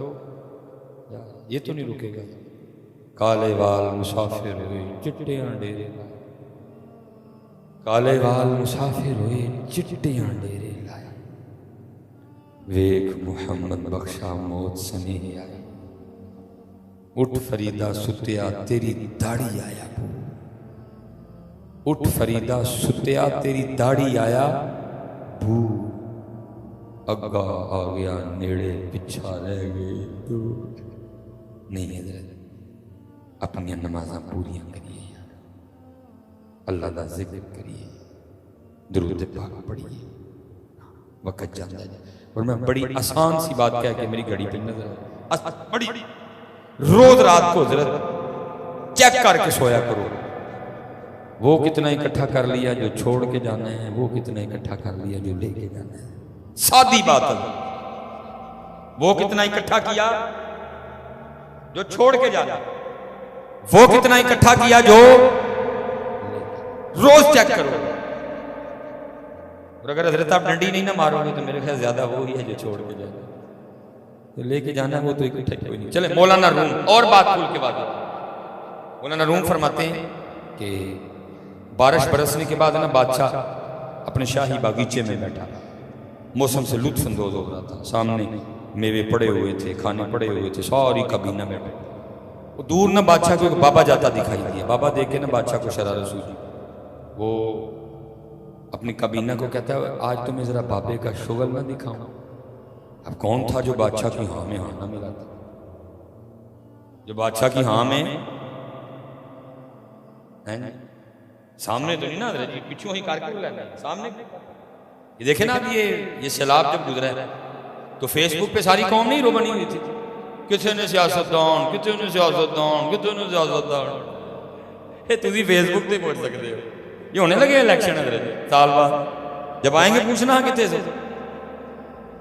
ये तो नहीं रुकेगा। काले वाल मुसाफिर हुए चिट्टियां डेरे, काले वाल मुसाफिर हुए चिट्टियां डेरे लाए, वेख मुहम्मद बख्शा मौत स्नेह आए, उठ फरीदा सुतिया तेरी दाढ़ी आया, उठ फरीदा सुतिया तेरी दाढ़ी आया भू, अग्गा आ गया नेड़े पिछा रह गए दूर। नहीं हजरत अपनी नमाज़ां पूरियां करिए, अल्लाह का जिक्र करिए, दुरूद पाक पढ़िए, वक़्त जाता है। और मैं बड़ी आसान सी बात कह के मेरी घड़ी पे नजर बड़ी रोज रात को हजरत चेक करके सोया करो, वो कितना इकट्ठा कर लिया जो छोड़ के जाना है, वो कितना इकट्ठा कर लिया जो लेके जाना है। सादी बात है, वो कितना इकट्ठा किया जो छोड़ के जाना, वो कितना इकट्ठा किया जो रोज चेक करो। और अगर हजरत आप डंडी नहीं ना मारोगे तो मेरे ख्याल ज्यादा वो ही है जो छोड़ के जाना, तो लेके जाना वो तो इकट्ठा कोई नहीं। चले मौलाना रूम और बात भूल के बाद, मौलाना रूम फरमाते हैं कि बारिश बरसने के बाद ना बादशाह अपने शाही बागीचे में बैठा, मौसम से लुत्फ अंदोज हो रहा था, सामने मेवे पड़े हुए थे, खाने पड़े हुए थे, सारी काबीना में बैठे। वो दूर ना बादशाह को एक बाबा जाता दिखाई दिया, बाबा देख के ना बादशाह को शरारत सूझी, वो अपनी काबीना को कहता है आज तो मैं जरा बाबे का शुगल ना दिखाऊं। अब कौन था जो बादशाह की हाँ में हाँ ना मिला था, जो बादशाह की हाँ में है ना, सामने तो नहीं ना पीछे ही कारकुन लेना है सामने। ये देखे ना अब ये सैलाब जब गुजरा है तो फेसबुक पे सारी कौम नहीं रो बनी हुई थी, किसी ने सियासतदान, किसी ने सियासतदान, किसी ने सियासतदान। ये तुझी फेसबुक पे बोल सकते हो, ये होने लगे इलेक्शन साल बाद, जब आएंगे पूछना कितने से,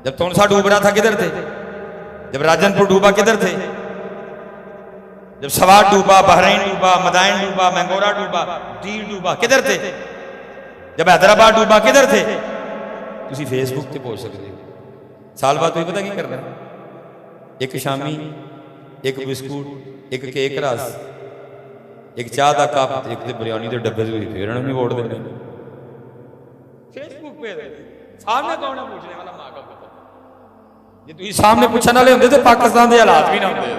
जब तोनसा डूब रहा था किधर थे, जब राजनपुर डूबा किधर थे, जब सवार डूबा, बहरीन डूबा, मदाइन डूबा, मैंगोरा डूबा, दीर डूबा किधर थे, जब हैदराबाद डूबा किधर थे, तुसी फेसबुक पे पहुंच सकते हो। साल बाद तुम्हें पता की करना, एक शामी, एक बिस्कुट, एक केक रस, एक चाह का कप, एक तो बिरयानी के डब्बे से फिर नहीं वोट देने। फेसबुक पे सामने कौन है पूछने वाला, मां का पता। जे तुम सामने पूछने वाले होंगे तो पाकिस्तान के हालात भी ना होंगे।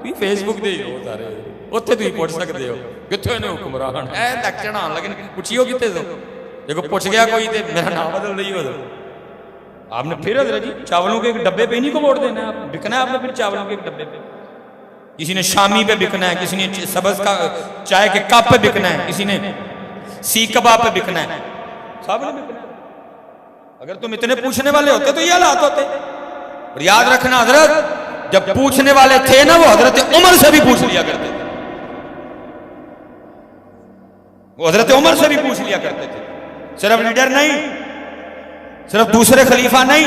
तुम फेसबुक दे ही हो सारे, उत्थे तुम पूछ सकते हो कितने ने हुक्मरान है इलेक्शन आन लगे, पूछियो कितने से देखो पूछ गया कोई तो मेरा नाम बदल रही हो, आपने फिर हजरत जी चावलों के एक डब्बे पे इन्हीं को वोट देना है, आप बिकना है आपने फिर चावलों के एक डब्बे पे। किसी ने शामी पे बिकना है, किसी ने सब्ज का चाय के कप पे बिकना है, किसी ने सीख कबाब पे बिकना है, सब ने बिकना है। अगर तुम इतने पूछने वाले होते तो ये हालात होते। और याद रखना हजरत, जब पूछने वाले थे ना वो हजरत उमर से भी पूछ लिया करते थे, वो हजरत उमर से भी पूछ लिया करते थे। सिर्फ लीडर नहीं, सिर्फ दूसरे खलीफा नहीं,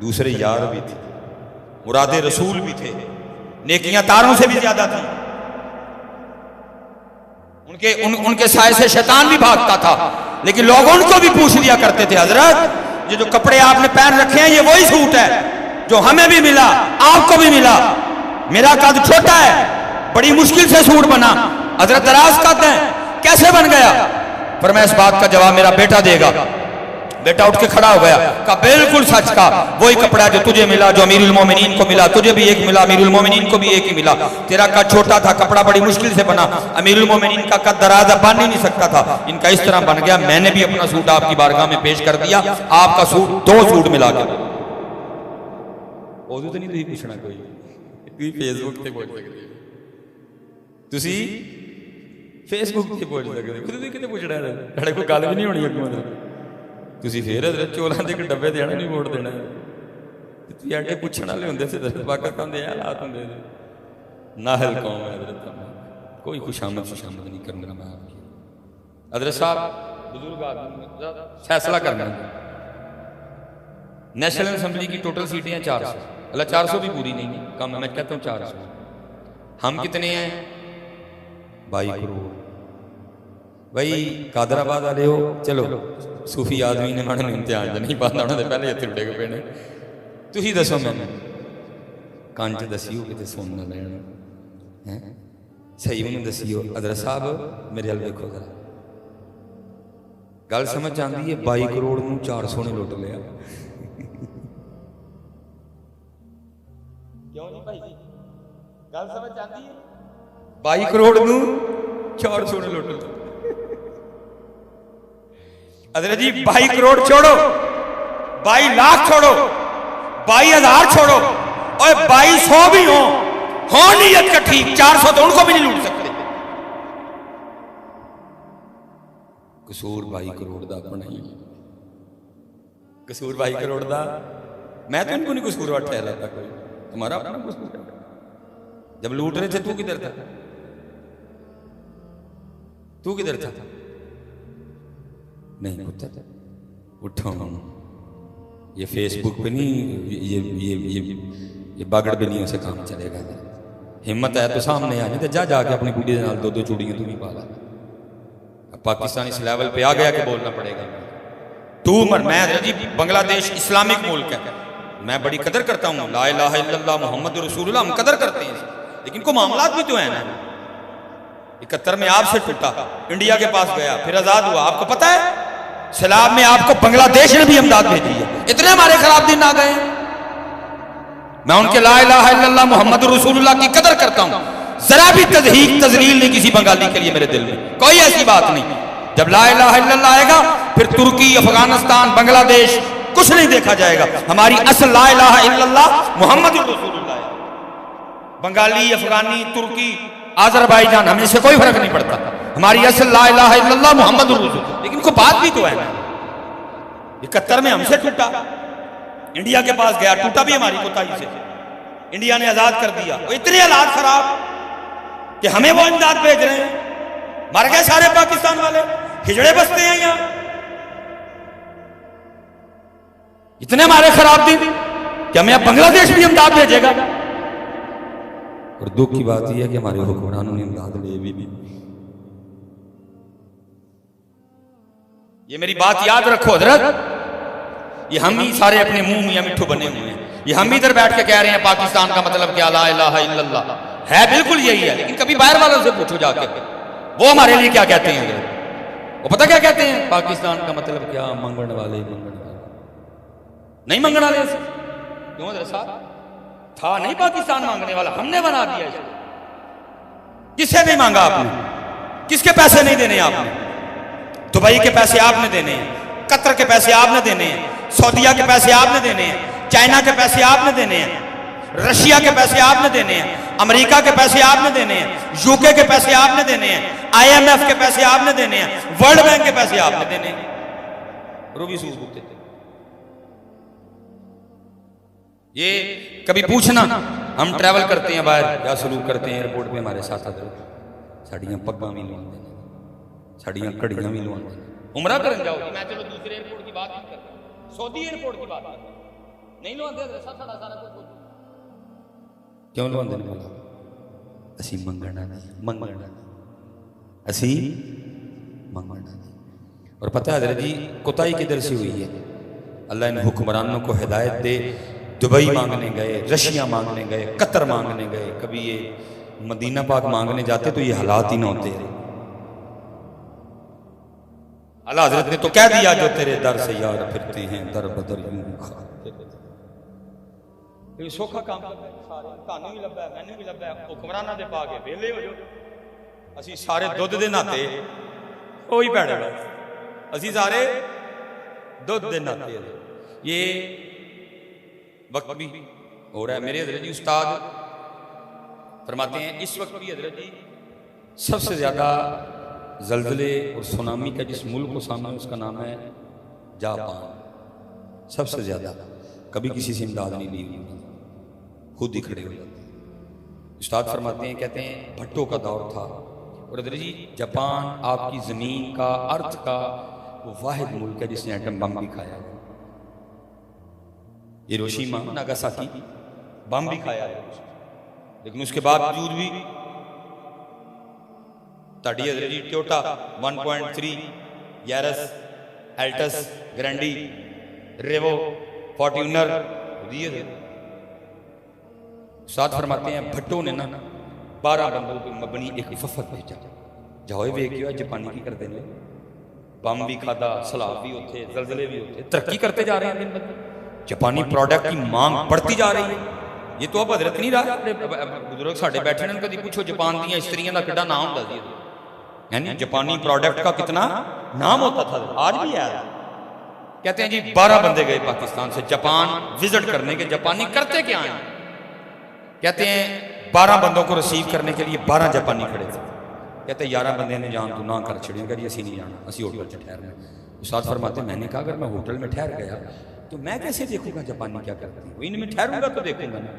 दूसरे यार भी थे, मुरादे रसूल भी थे, नेकियां तारों से भी ज्यादा थी, उनके साए से शैतान भी भागता था, लेकिन लोग उनको भी पूछ लिया करते थे हजरत ये जो कपड़े आपने पहन रखे हैं ये वही सूट है जो हमें भी मिला, आपको भी मिला, मेरा कद छोटा है, बड़ी मुश्किल से सूट बना, हजरत दराज कद है, कैसे बन गया? पर मैं इस बात का जवाब मेरा बेटा देगा। बेटा उठ के खड़ा हो गया, कहा बिल्कुल सच का, वही कपड़ा जो तुझे मिला, जो अमीरुल मोमिनीन को मिला, तुझे भी एक मिला, अमीरुल मोमिनीन को भी एक ही मिला। तेरा कद छोटा था, कपड़ा बड़ी मुश्किल से बना, अमीरुल मोमिनीन का कद दराजा बन ही नहीं सकता था, इनका इस तरह बन गया। मैंने भी अपना सूट आपकी बारगाह में पेश कर दिया, आपका सूट 2 सूट मिला के तो नहीं पूछना कोई फेसबुक से बोल सकते, तुसी फेसबुक से बोल सकते, खुद कितने पूछना है, साढ़े कोई गल भी नहीं होनी अगों तुसी फिर चोलों के डब्बे देना नहीं वोट देना, तुम एडे पूछण वाले होंगे से पाकिस्तान के हालात होंगे। नाहल कौम है हजरत, कोई खुशामद शुशामद नहीं करूँगा मैं आपकी। हजरत साहब बुजुर्ग आदमी फैसला करना, नेशनल असेंबली की टोटल सीटें हैं 400, अल्लाह 400 भी पूरी नहीं है, कम मैं कहता हूँ 400। हम कितने हैं? 22 करोड़। भाई कादराबाद वाले हो, चलो सूफी आदमी ने मैंने इम्तिहान नहीं पाता, उन्होंने पहले इतने उड़े पे ने, तुम दसो मैंने कंच दसियो कि सुन ना लैन है सही उन्होंने दसियो। हजरत साहब मेरे हल देखो जरा, गल समझ आती है, 22 करोड़ में 400 ने लुट लिया। क्यों नहीं भाई जी, गल समझ आती है, 22 करोड़ में 400 ने लुट लिया। हजरत जी 22 करोड़ छोड़ो, 22 लाख छोड़ो, 22,000 छोड़ो, और 2200 भी हो नीयत का ठीक, 400 तो उनको भी नहीं लूट सकते। कसूर 22 करोड़ का अपना ही, कसूर 22 करोड़ का, मैं तो इनको नहीं कसूर ठहराता कोई, तुम्हारा अपना कसूर है। जब लूट रहे थे तू किधर था? तू किधर था? नहीं पुत्र, उठो, ये फेसबुक पे नहीं, ये बागड़ पे नहीं, उसे काम चलेगा। हिम्मत है तो सामने आ जाए, जा जाके अपनी बूढ़ी के नाल 2-2 चूड़ियां तू भी पा ला। पाकिस्तान इस लेवल पे आ गया कि बोलना पड़ेगा तू मर। मैं जी बांग्लादेश इस्लामिक मुल्क है, मैं बड़ी कदर करता हूँ, ला इलाहा इल्लल्लाह मुहम्मद रसूलुल्लाह, हम कदर करते हैं, लेकिन को मामलात भी तो है ना। 71 में आपसे टूटा, इंडिया के पास गया, फिर आजाद हुआ, आपको पता है सैलाब में आपको बांग्लादेश ने भी इमदाद भेजी है। इतने हमारे खराब दिन आ गए। मैं उनके ला इलाहा इल्लल्लाह मुहम्मद रसूलुल्लाह की कदर करता हूं, जरा भी तजहीक तजलील नहीं किसी बंगाली के लिए मेरे दिल में, कोई ऐसी बात नहीं। जब ला इलाहा इल्लल्लाह आएगा फिर तुर्की, अफगानिस्तान, बांग्लादेश कुछ नहीं देखा जाएगा, हमारी असल ला इलाहा इल्लल्लाह मुहम्मद रसूलुल्लाह है। बंगाली, अफगानी, तुर्की, आजरबाईजान, हमें से कोई फर्क नहीं पड़ता, हमारी असल ला इलाहा इल्लल्लाह मुहम्मद रसूलुल्लाह। लेकिन को बात भी तो है, 71 में हमसे टूटा, इंडिया के पास गया, टूटा भी हमारी कोताही से, इंडिया ने आजाद कर दिया। वो इतने हालात खराब कि हमें वो इमदाद भेज रहे हैं, मर गए सारे पाकिस्तान वाले, हिजड़े बसते हैं यहां। इतने हमारे खराब दिन कि हमें अब बांग्लादेश भी इमदाद भेजेगा। और दुख की बात यह है कि हमारे हुक्मरानों ने इमदाद ले भी नहीं। ये मेरी बात याद रखो हजरत, ये हम ही सारे अपने मुंह मियां मिट्ठू बने हुए हैं, ये हम इधर बैठ के कह रहे हैं पाकिस्तान का मतलब क्या, ला इलाहा इल्लल्लाह है, बिल्कुल यही है। लेकिन कभी बाहर वालों से पूछो जाके, वो हमारे लिए क्या कहते हैं, वो पता क्या कहते हैं, पाकिस्तान का मतलब क्या, मंगण वाले, मंगण वाले नहीं, मंगण वाले क्यों साहब था नहीं पाकिस्तान मांगने वाला, हमने बना दिया इसको। किससे नहीं मांगा आपने, किसके पैसे नहीं देने आपने, दुबई के पैसे आपने देने हैं, कतर के पैसे आपने देने हैं, सऊदीया के पैसे आपने देने हैं, चाइना के पैसे आपने देने हैं, रशिया के पैसे आपने देने हैं, अमेरिका के पैसे आपने देने हैं, यूके के पैसे आपने देने हैं, IMF के पैसे आपने देने हैं, वर्ल्ड बैंक के पैसे आपने देने हैं। रूबी सूद होते थे। ये कभी पूछना, हम ट्रैवल करते हैं बाहर, क्या सलूक करते हैं एयरपोर्ट पे हमारे साथ आते साड़ियां पग्गा भी लुआते हैं, साड़ियां कड़ियां भी लुआते हैं। उमरा करन जाओ, मैं चलो दूसरे एयरपोर्ट की बात नहीं करता, सऊदी एयरपोर्ट की बात नहीं लुआते सारा कुछ क्यों लुआते नहीं? बोला असी मंगना नहीं, मंगना असी मंगना नहीं। और पता है हज़रत जी कोताही किधर से हुई है? अल्लाह इन हुक्मरानों को हिदायत दे, दुबई मांगने गए, रशिया मांगने गए, कतर मांगने गए, कभी ये मदीना पाक मांगने जाते तो ये हालात ही ना होते। अल्लाह हज़रत ने तो कह दिया जो तेरे दर से यार फिरते हैं दर बदर यूं सौखा काम सारे तानू भी लब्भा मैनू भी लब्भा हुक्मराना दे पा के वेले हो जाओ। असी सारे दुध दे नाते वही भैड़े बस, असी सारे दुध दे नाते। ये वक्त भी हो रहा है। मेरे हज़रत जी उस्ताद फरमाते हैं इस वक्त भी हज़रत जी सबसे ज़्यादा जल्जले और सुनामी का जिस मुल्क को सामने उसका नाम है जापान। सबसे ज़्यादा कभी किसी से इमदाद नहीं ली, खुद ही खड़े हो जाते हैं। उस्ताद फरमाते हैं, कहते हैं भट्टों का दौर था और हज़रत जी जापान आपकी ज़मीन का अर्थ का वो वाहिद मुल्क है जिसने एटम बम भी खाया है। हिरोशिमा नागासाकी बम भी खाया है, लेकिन उसके बावजूद भी ताड़ी हज़रत जी टोयोटा 1.3 यारस एल्टस ग्रैंडी रेवो फॉर्ट्यूनर दिए थे। साथ फरमाते हैं भट्टो ने ना 12 बंदों पर मबनी एक वफद भेजा, जाओ वेख गया जापानी की करते हैं, बम भी खाता, सलाब भी होते, जलजले भी होते, तरक्की करते जा रहे हैं दिन ब दिन, जापानी प्रोडक्ट की मांग बढ़ती जा रही है। ये तो अब हजरत नहीं रहा, बुजुर्ग साढ़े बैठे ने कभी पूछो जापान दी स्त्रियों का कितना नाम होता है नी, जापानी प्रोडक्ट का कितना नाम होता था, आज भी है। कहते हैं जी 12 बंदे गए पाकिस्तान से जापान विजिट करने के, जापानी करते क्या हैं? कहते हैं 12 बंदों को रिसीव करने के लिए 12 जापानी खड़े थे। कहते 11 बंदे ने जान तू ना कर छड़िया, करिए असी नहीं जाना, असी होटल से ठहरना। उस्ताद फरमाते मैंने कहा अगर मैं होटल में ठहर गया तो मैं कैसे देखूंगा जापानी क्या करते हैं, इनमें ठहरूंगा तो देखूंगा ना।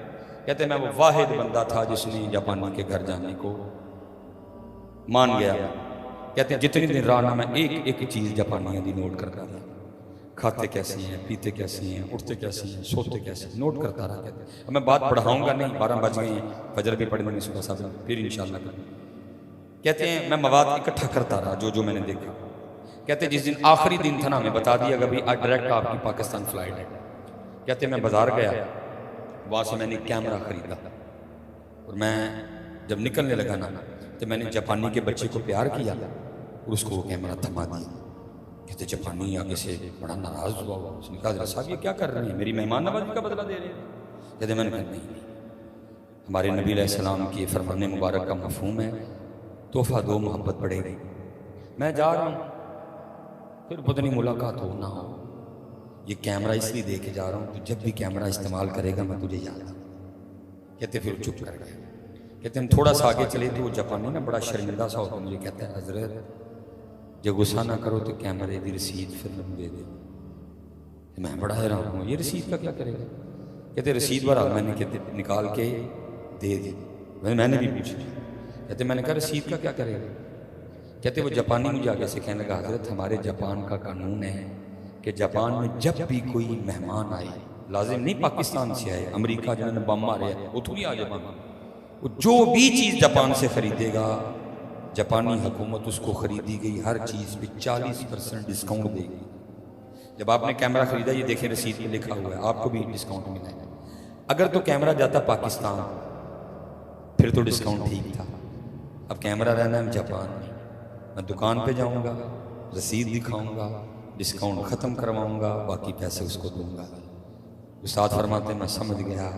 कहते मैं वो वाहिद बंदा था जिसने जापानी के घर जाने को मान गया। कहते हैं जितनी दिन रहा ना मैं एक एक चीज़ जापानियों की नोट करता रहा, खाते कैसे हैं, पीते कैसे हैं, उठते कैसे हैं, सोते कैसे हैं, नोट करता रहा। कहते अब मैं बात पढ़ाऊंगा नहीं, 12 बज गए हैं, फजर भी पढ़ लेंगे सुबह साहब, फिर इंशाल्लाह करेंगे। कहते हैं मैं मवाद इकट्ठा करता रहा जो जो मैंने देखा। कहते जिस दिन आखिरी दिन था ना हमें बता दिया कि भाई आज डायरेक्ट आपकी पाकिस्तान फ्लाइट है। कहते मैं बाजार गया, वहाँ से मैंने कैमरा खरीदा और मैं जब निकलने लगा ना तो मैंने जापानी के बच्चे को प्यार किया और उसको वो कैमरा थमा दिया। कहते जापानी आगे से बड़ा नाराज हुआ, उसने कहा जरा साहब ये क्या कर रहे हैं, मेरी मेहमान नवाजी का बदला दे रहे हैं। कहते मैंने कहा नहीं, हमारे नबी अलैहिस्सलाम की फरमाने मुबारक का मफहूम है तोहफा दो मोहब्बत बढ़ेगी। मैं जा रहा हूँ फिर पता नहीं मुलाकात हो ना हो, ये कैमरा इसलिए दे के जा रहा हूँ तो जब भी कैमरा इस्तेमाल करेगा मैं तुझे याद आऊँ। कहते फिर चुप कर गए। कहते हम थोड़ा सा आगे चले तो वो जापानी ना बड़ा शर्मिंदा सा होता मुझे कहता है हजरत जब गुस्सा ना करो तो कैमरे की रसीद फिर मैंने दे दे। मैं बड़ा हैरान हूँ ये रसीद का क्या करेगा। कहते रसीद भरा, मैंने कहते निकाल के दे दी। मैंने भी पूछा, कहते मैंने कहा रसीद का क्या करेगा। कहते वो जापानी मुझे आगे से कहने लगा हजरत हमारे जापान का कानून है कि जापान में जब भी कोई मेहमान आए, लाजिम नहीं पाकिस्तान से आए, अमेरिका जिन्होंने बम मारे उतों ही आ जापान, वो जो भी चीज़ जापान से खरीदेगा जापानी हुकूमत उसको खरीदी गई हर चीज़ पे 40% डिस्काउंट देगी। जब आपने कैमरा खरीदा ये देखें रसीद में लिखा हुआ है आपको भी डिस्काउंट मिलेगा। अगर तो कैमरा जाता पाकिस्तान फिर तो डिस्काउंट ठीक था, अब कैमरा रहना है जापान में, मैं दुकान पे जाऊंगा रसीद दिखाऊंगा डिस्काउंट ख़त्म करवाऊंगा बाकी पैसे उसको दूंगा। उस्ताद फरमाते मैं समझ गया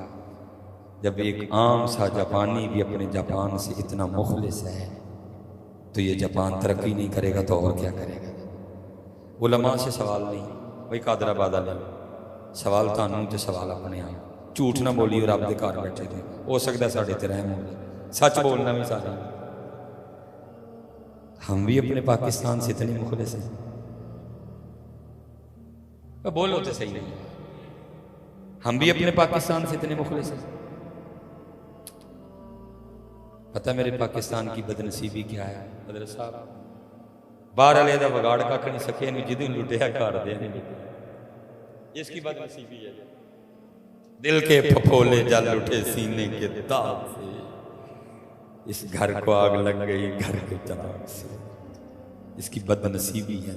जब एक आम सा जापानी भी अपने जापान से इतना मुखलिस है तो ये जापान तरक्की नहीं करेगा तो और क्या करेगा। उलमा से सवाल नहीं, भाई कादराबाद वाले सवाल थानू तो सवाल अपने आप। झूठ ना बोलियो, रब के घर बैठे थे, हो सकता साढ़े ते रहम हो जाए। सच बोलना भी सारा। हम भी अपने पाकिस्तान से इतने मुखलिस हैं, बोलो तो सही नहीं, हम भी अपने पाकिस्तान से इतने मुखलिस हैं। पता मेरे पाकिस्तान की बदनसीबी क्या है हजरत साहब, बाहर वाले का बगाड़ कख नहीं सके, जिदू लुटिया घर दे नहीं लुटिया, इसकी बदनसीबी है। दिल के फफोले जल उठे सीने के दाग से, इस घर को आग लग गई घर के चराग से। इसकी बदनसीबी है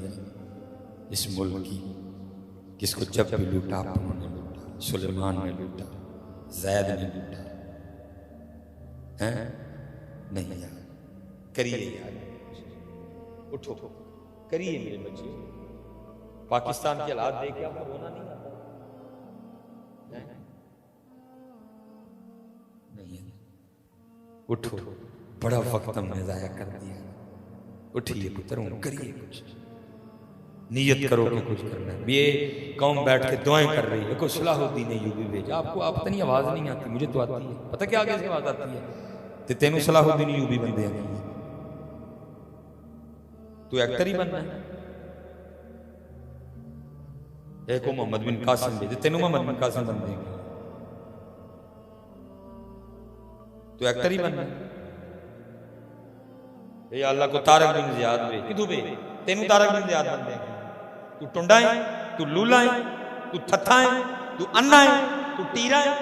इस मुल्क की, किसको जब भी लूटा अपनों ने लूटा, सुलेमान ने लूटा, जैद ने लूटा है। नहीं यार, करिए यार, उठो करिए मेरे बच्चे। पाकिस्तान के हालात देख के आपको रोना नहीं आता? नहीं, उठो, बड़ा वक्त हमने जाया कर दिया। उठिए पुत्र, करिए कुछ, नियत करो कि कुछ करना है। ये कौम बैठ के दुआएं कर रही है, कोई सलाहुद्दीन यूबी भेजा आपको, आप तो नहीं, आवाज नहीं आती, मुझे तो आती है। पता क्या आगे से आवाज आती है, ते तेनू सलाहुद्दीन यूबी बंदे हैं, तू एक्टर ही बनना है। एक को मोहम्मद बिन कासिम भेजे, तेनू मोहम्मद बिन कासिम बन देंगे, तू एक्टर ही बनना है। ये अल्लाह को तारक बिन ज़ियाद भेज, किदू भेज, तेनू तारक बिन ज़ियाद बन देंगे। तू टुंडा है, तू लूला है, तू थथा है, तू अन्ना है, तू टीरा है,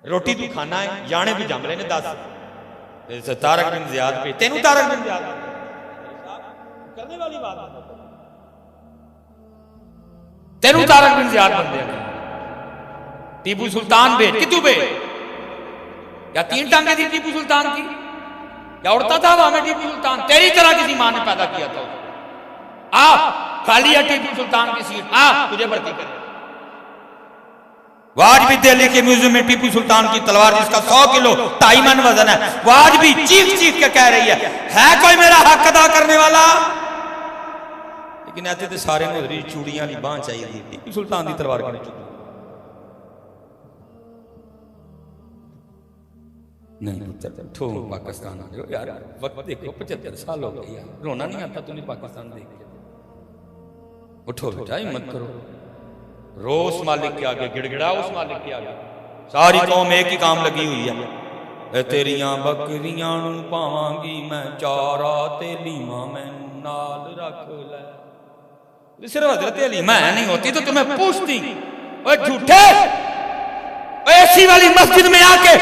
रोटी तू खाना है, जाने भी जम रहे ने 10 तारक बिन ज़ियाद पे, तेनू तारक बिन ज़ियाद करने वाली बात है। तेनू तारक बिन ज़ियाद बन देंगे। टीपू सुल्तान भेज, कितू भेज, या 3 टांगे थी टीपू सुल्तान की, या उड़ता था हवा में टीपू सुल्तान, तेरी तरह किसी मां ने पैदा किया था। आ खाली है टीपू सुल्तान की सीट, आ तुझे भर्ती कर। वो आज भी दिल्ली के म्यूजियम में टीपू सुल्तान की तलवार, जिसका 100 किलो 2.5 मन वजन है, वो आज भी चीख चीख के कह रही है कोई मेरा हक अदा करने वाला? लेकिन ऐसे तो सारे नजरी चूड़ियां वाली बांह चाहिए, टीपू सुल्तान की तलवार की चूड़ी नहीं। पुत्र ठो पाकिस्तान आ जाओ यार, वक्त देखो 75 साल हो गए यार, रोना नहीं आता तुम्हें पाकिस्तान देख के? उठो बेटा, हिम्मत करो, रो उस मालिक के आगे, गिड़गिड़ा उस मालिक के आगे। सारी कौम एक ही काम लगी हुई है, तेरियां बकरियां नू पावांगी मैं चारा, ते लीमा मैनू नाल रख ले। सिर्फ हजरत हलीमा नहीं होती तो तुम्हें पूछती, ओए झूठे, ऐसी वाली मस्जिद में आके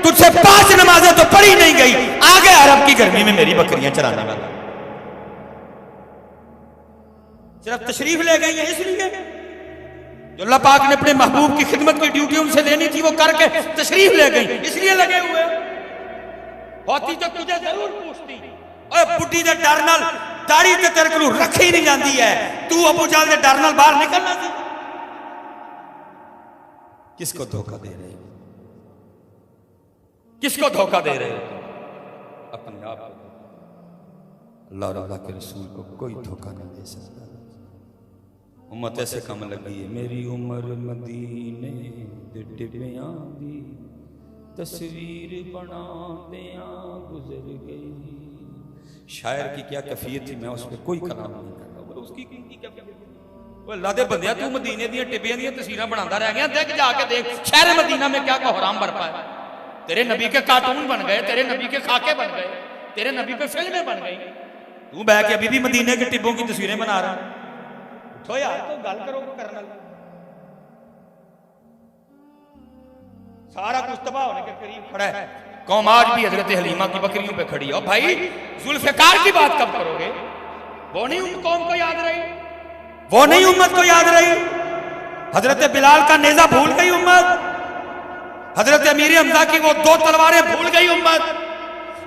तुझसे 5 नमाजें तो पढ़ी नहीं गई, आगे अरब की गर्मी में मेरी बकरियां चराने वाला। सिर्फ तशरीफ ले गई है इसलिए, जो अल्लाह पाक ने अपने महबूब की खिदमत की ड्यूटी उनसे लेनी थी वो करके तशरीफ ले गई, इसलिए लगे हुए। होती तो तुझे जरूर पूछती, ओए बुड्ढी दे डर नाल दाढ़ी ते तेरे को रखी नहीं जाती है, तू अबू जहल दे डर नाल बाहर निकलना सी। किसको धोखा दे रहे हो, किसको धोखा दे रहे हो? अपने आप को। अल्लाह और अल्लाह के रसूल को कोई धोखा नहीं दे सकता। उम्मत ऐसे कम लगी है, मेरी उम्र मदीने दे टिबियां दी तस्वीर बनांदियां गुजर गई। शायर की क्या कैफियत थी, मैं उस पर कोई कलाम नहीं कर रहा, उसकी क्या वो अल्लाह दे बंदिया, तू मदीने दी टिबियां दी तस्वीरां बनाता रह गया। देख जाके देख शहर मदीना में क्या कोहराम बरपा है। तेरे नबी के कार्टून बन गए, तेरे नबी के खाके बन गए, तेरे नबी पे फिल्में बन गई, तू बैठ के अभी भी मदीने के टिब्बों की तस्वीरें बना रहा है। उठो यार, तो गल करो करना। सारा कुछ तबाह होने के करीब खड़ा है, कौम आज भी हजरत हलीमा की बकरियों पे खड़ी है। और भाई जुल्फिकार की बात कब करोगे? वो नहीं कौम को याद रही, वो नहीं उम्मत को याद रही। हजरत बिलाल का नेजा भूल गई उम्मत, हजरत अमीर हमजा की वो 2 तलवारें भूल गई उम्मत,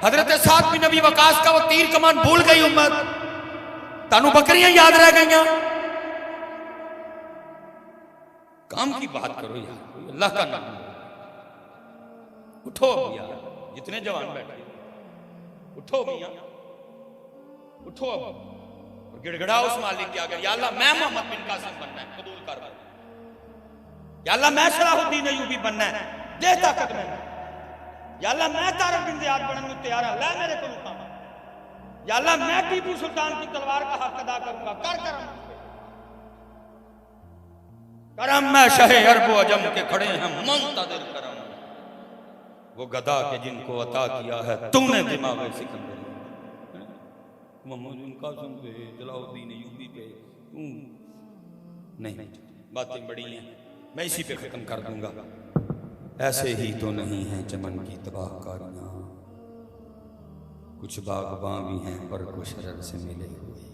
हजरत साद बिन नबी वकास का वो तीर कमान भूल गई उम्मत। तानू बकरियां याद रह गई। काम की बात करो यार, अल्लाह का नाम। उठो यार, जितने जवान बैठे उठो मियां, उठो। अब गिड़गिड़ा उस मालिक के आगे, या अल्लाह मैं मोहम्मद बिन कासिम बनना है, कबूल कर। या अल्लाह मैं सलाहुद्दीन अय्यूबी बनना है, दे ताकत में। या अल्लाह मैं तारिक बिन ज़ियाद बनने को तैयार है, ला मेरे को मुकाम। या अल्लाह मैं टीपू सुल्तान की तलवार का हक अदा करूंगा, कर करम। करम में शहे अरब अजम के खड़े हैं मुंतज़िर करम, वो गदा के जिनको अता किया है तूने दिमाग सिकंदर। मोहम्मद बिन कासिम पे, सलाहुद्दीन अय्यूबी पे तू नहीं, बातें बड़ी हैं, मैं इसी पे खत्म कर दूंगा। ऐसे ही तो नहीं है चमन की तबाहकारियां, कुछ बागबां भी हैं पर कुछ शरर से मिले हुए।